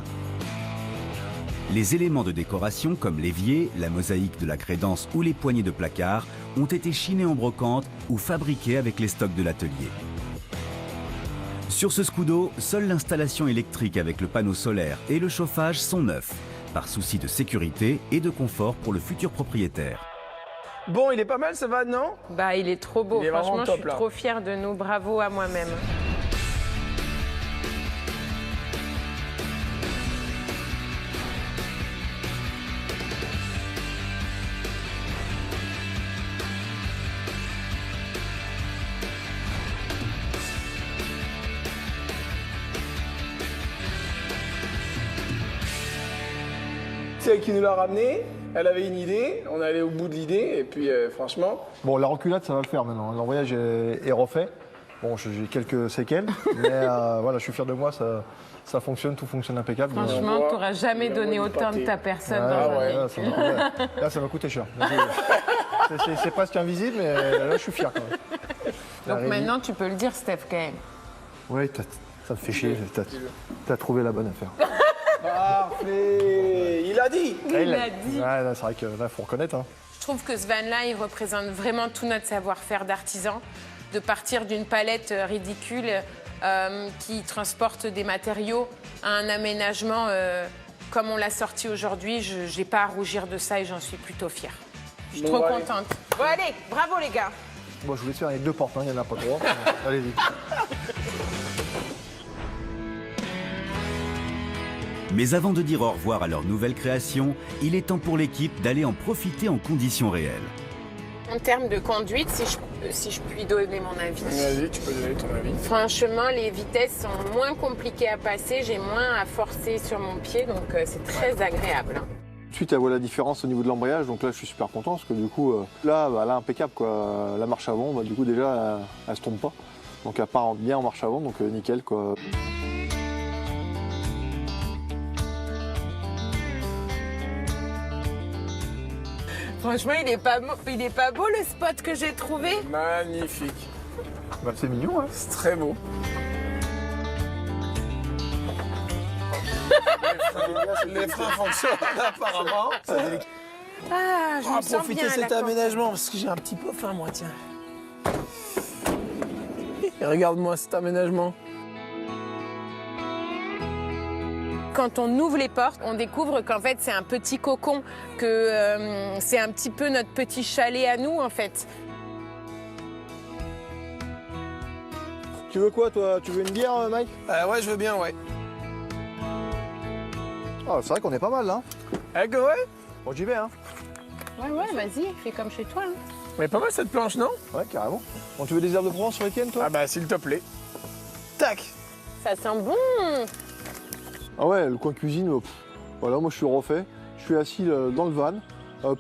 Les éléments de décoration comme l'évier, la mosaïque de la crédence ou les poignées de placard ont été chinés en brocante ou fabriqués avec les stocks de l'atelier. Sur ce Scudo, seule l'installation électrique avec le panneau solaire et le chauffage sont neufs, par souci de sécurité et de confort pour le futur propriétaire. Bon, il est pas mal ce van, non? Bah, il est trop beau. Il est vraiment Franchement, top, je suis là. trop fière de nous. Bravo à moi-même. C'est elle qui nous l'a ramené. Elle avait une idée, on est allé au bout de l'idée et puis franchement, Bon, la reculade, ça va le faire maintenant. L'embrayage est refait. Bon, j'ai quelques séquelles, mais voilà, je suis fier de moi, ça fonctionne, tout fonctionne impeccable. Franchement, tu n'auras jamais donné autant de ta personne dans un là, véhicule. là, ça m'a coûté cher. C'est presque invisible, mais là, je suis fier quand même. Donc maintenant, tu peux le dire, Steph, quand même. Oui, ça me fait chier, t'as trouvé la bonne affaire. parfait. Il a dit. Il a dit. Ouais, là, c'est vrai que là, faut reconnaître. Hein. Je trouve que ce van-là, il représente vraiment tout notre savoir-faire d'artisan, de partir d'une palette ridicule qui transporte des matériaux à un aménagement comme on l'a sorti aujourd'hui. Je n'ai pas à rougir de ça et j'en suis plutôt fière. Je suis trop contente. Bon, allez, bravo les gars. Bon, je vous laisse faire les 2 portes, il n'y en a pas 3. Allez-y. Mais avant de dire au revoir à leur nouvelle création, il est temps pour l'équipe d'aller en profiter en conditions réelles. En termes de conduite, si je puis donner mon avis. vas-y, tu peux donner ton avis. Franchement, les vitesses sont moins compliquées à passer, j'ai moins à forcer sur mon pied, donc c'est très agréable. Hein. Ensuite, elle voit la différence au niveau de l'embrayage, donc là, je suis super content parce que du coup, là, impeccable, quoi. La marche avant, du coup, déjà, elle se trompe pas. Donc, elle part bien en marche avant, donc nickel, quoi. Franchement, il est pas beau le spot que j'ai trouvé. Magnifique. Bah, c'est mignon, hein. C'est très beau. Les freins fonctionnent apparemment. Ah, je On va me sens profiter bien de à cet la aménagement parce que j'ai un petit peu faim, moi, tiens. Et regarde-moi cet aménagement. Quand on ouvre les portes, on découvre qu'en fait c'est un petit cocon, que c'est un petit peu notre petit chalet à nous en fait. Tu veux quoi, toi? Tu veux une bière, Mike? Ouais, je veux bien, ouais. Ah, c'est vrai qu'on est pas mal, là. Ouais. Bon, j'y vais, hein. Ouais, vas-y, fais comme chez toi. Hein. Mais pas mal cette planche, non? Ouais, carrément. Bon, tu veux des herbes de Provence ce week-end, toi? Ah bah, s'il te plaît. Tac. Ça sent bon. Ah ouais, le coin cuisine, voilà, moi je suis refait. Je suis assis dans le van,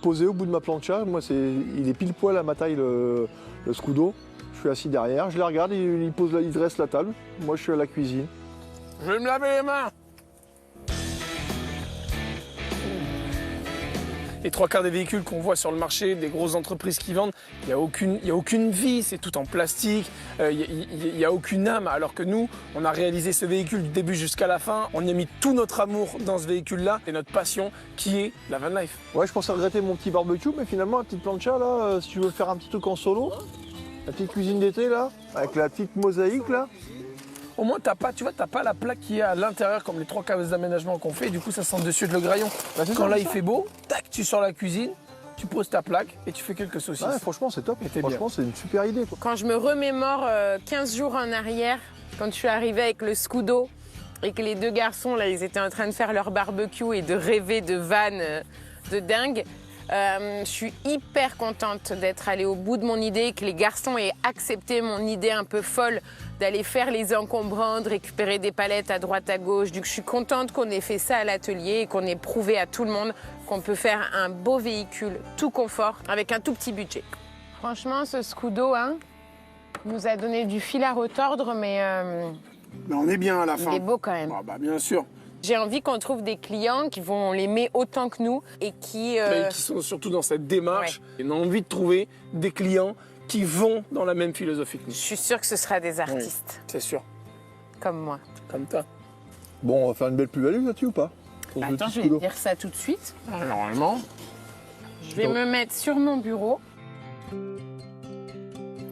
posé au bout de ma plancha. Moi, il est pile poil à ma taille, le Scudo. Je suis assis derrière, je les regarde, il dresse la table. Moi, je suis à la cuisine. Je vais me laver les mains. Les 3/4 des véhicules qu'on voit sur le marché, des grosses entreprises qui vendent, il n'y a aucune vie, c'est tout en plastique, il n'y a aucune âme. Alors que nous, on a réalisé ce véhicule du début jusqu'à la fin, on y a mis tout notre amour dans ce véhicule-là et notre passion qui est la van life. Ouais, je pensais regretter mon petit barbecue, mais finalement, la petite plancha, là, si tu veux faire un petit truc en solo, la petite cuisine d'été, là, avec la petite mosaïque, là. Au moins, t'as pas la plaque qui est à l'intérieur comme les 3/4 d'aménagement qu'on fait, et du coup, ça sent dessus de le graillon. Bah, c'est Quand ça, là, c'est il ça. fait beau, tac, tu sors la cuisine, tu poses ta plaque et tu fais quelques saucisses. Ouais, franchement, c'est top. t'es bien. Franchement, c'est une super idée, quoi. Quand je me remémore 15 jours en arrière, quand je suis arrivée avec le Scudo et que les 2 garçons, là, ils étaient en train de faire leur barbecue et de rêver de van de dingue, Je suis hyper contente d'être allée au bout de mon idée, que les garçons aient accepté mon idée un peu folle d'aller faire les encombrants, de récupérer des palettes à droite à gauche. Donc je suis contente qu'on ait fait ça à l'atelier et qu'on ait prouvé à tout le monde qu'on peut faire un beau véhicule tout confort avec un tout petit budget. Franchement, ce Scudo nous a donné du fil à retordre, mais on est bien à la fin. il est beau quand même. Ah bah bien sûr. J'ai envie qu'on trouve des clients qui vont l'aimer autant que nous et qui... Mais qui sont surtout dans cette démarche. Et on a envie de trouver des clients qui vont dans la même philosophie que nous. Je suis sûre que ce sera des artistes, Oui, c'est sûr. comme moi. Comme toi. Bon, on va faire une belle plus-value là-dessus ou pas? Sur ce Attends, petit je vais Scudo. dire ça tout de suite. Normalement. Je vais me mettre sur mon bureau.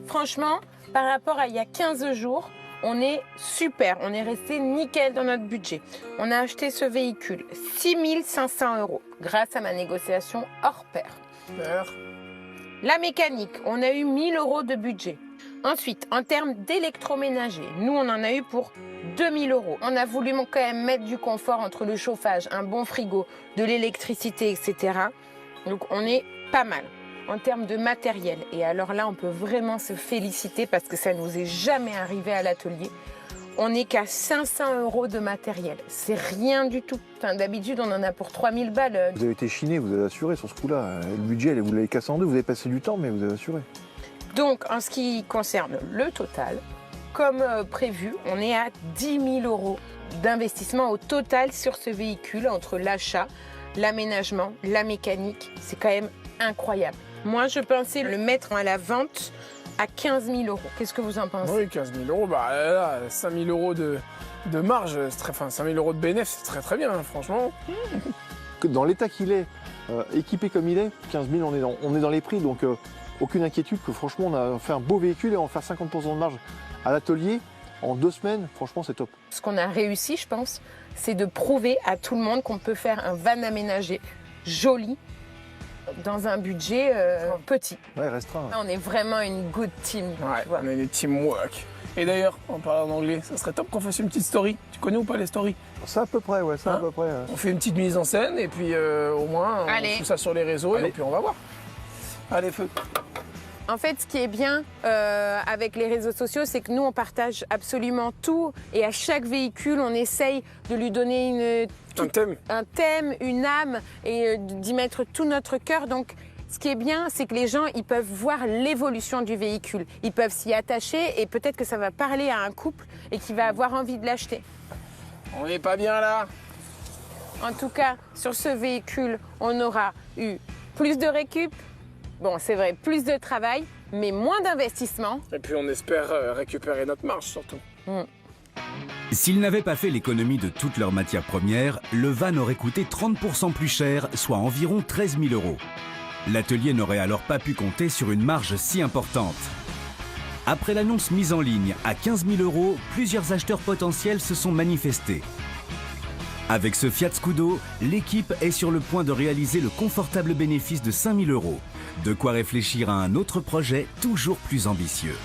Franchement, par rapport à il y a 15 jours, on est super. On est resté nickel dans notre budget. On a acheté ce véhicule 6 500 € grâce à ma négociation hors pair. La mécanique, on a eu 1 000 € de budget. Ensuite, en termes d'électroménager, nous, on en a eu pour 2 000 €. On a voulu quand même mettre du confort entre le chauffage, un bon frigo, de l'électricité, etc. Donc, on est pas mal en termes de matériel. Et alors là, on peut vraiment se féliciter parce que ça ne nous est jamais arrivé à l'atelier. On n'est qu'à 500 € de matériel. C'est rien du tout. Enfin, d'habitude, on en a pour 3 000 balles. Vous avez été chiné, vous avez assuré sur ce coup-là. Le budget, vous l'avez cassé en deux, vous avez passé du temps, mais vous avez assuré. Donc, en ce qui concerne le total, comme prévu, on est à 10 000 € d'investissement au total sur ce véhicule, entre l'achat, l'aménagement, la mécanique. C'est quand même incroyable. Moi, je pensais le mettre à la vente à 15 000 €. Qu'est-ce que vous en pensez? Oui, 15 000 €, bah là, 5 000 € de marge, enfin 5 000 € de bénéfice, c'est très très bien, hein, franchement. Dans l'état qu'il est, équipé comme il est, 15 000, on est dans les prix, donc aucune inquiétude que franchement, on a fait un beau véhicule et on va faire 50% de marge à l'atelier en 2 semaines. Franchement, c'est top. Ce qu'on a réussi, je pense, c'est de prouver à tout le monde qu'on peut faire un van aménagé joli dans un budget petit. Ouais, restreint. On est vraiment une good team. Ouais, tu vois. on est des teamwork. Et d'ailleurs, en parlant d'anglais, ça serait top qu'on fasse une petite story. Tu connais ou pas les stories? Ça à peu près, ouais, ça à Hein peu près. On fait une petite mise en scène et puis au moins on Allez. fout ça sur les réseaux Allez. et puis on va voir. Allez, feu. En fait, ce qui est bien avec les réseaux sociaux, c'est que nous, on partage absolument tout. Et à chaque véhicule, on essaye de lui donner Un thème. une âme et d'y mettre tout notre cœur. Donc, ce qui est bien, c'est que les gens, ils peuvent voir l'évolution du véhicule. Ils peuvent s'y attacher et peut-être que ça va parler à un couple et qui va avoir envie de l'acheter. On n'est pas bien là. En tout cas, sur ce véhicule, on aura eu plus de récup. Bon, c'est vrai, plus de travail, mais moins d'investissement. Et puis on espère récupérer notre marge surtout. S'ils n'avaient pas fait l'économie de toutes leurs matières premières, le van aurait coûté 30% plus cher, soit environ 13 000 €. L'atelier n'aurait alors pas pu compter sur une marge si importante. Après l'annonce mise en ligne à 15 000 €, plusieurs acheteurs potentiels se sont manifestés. Avec ce Fiat Scudo, l'équipe est sur le point de réaliser le confortable bénéfice de 5 000 €. De quoi réfléchir à un autre projet toujours plus ambitieux.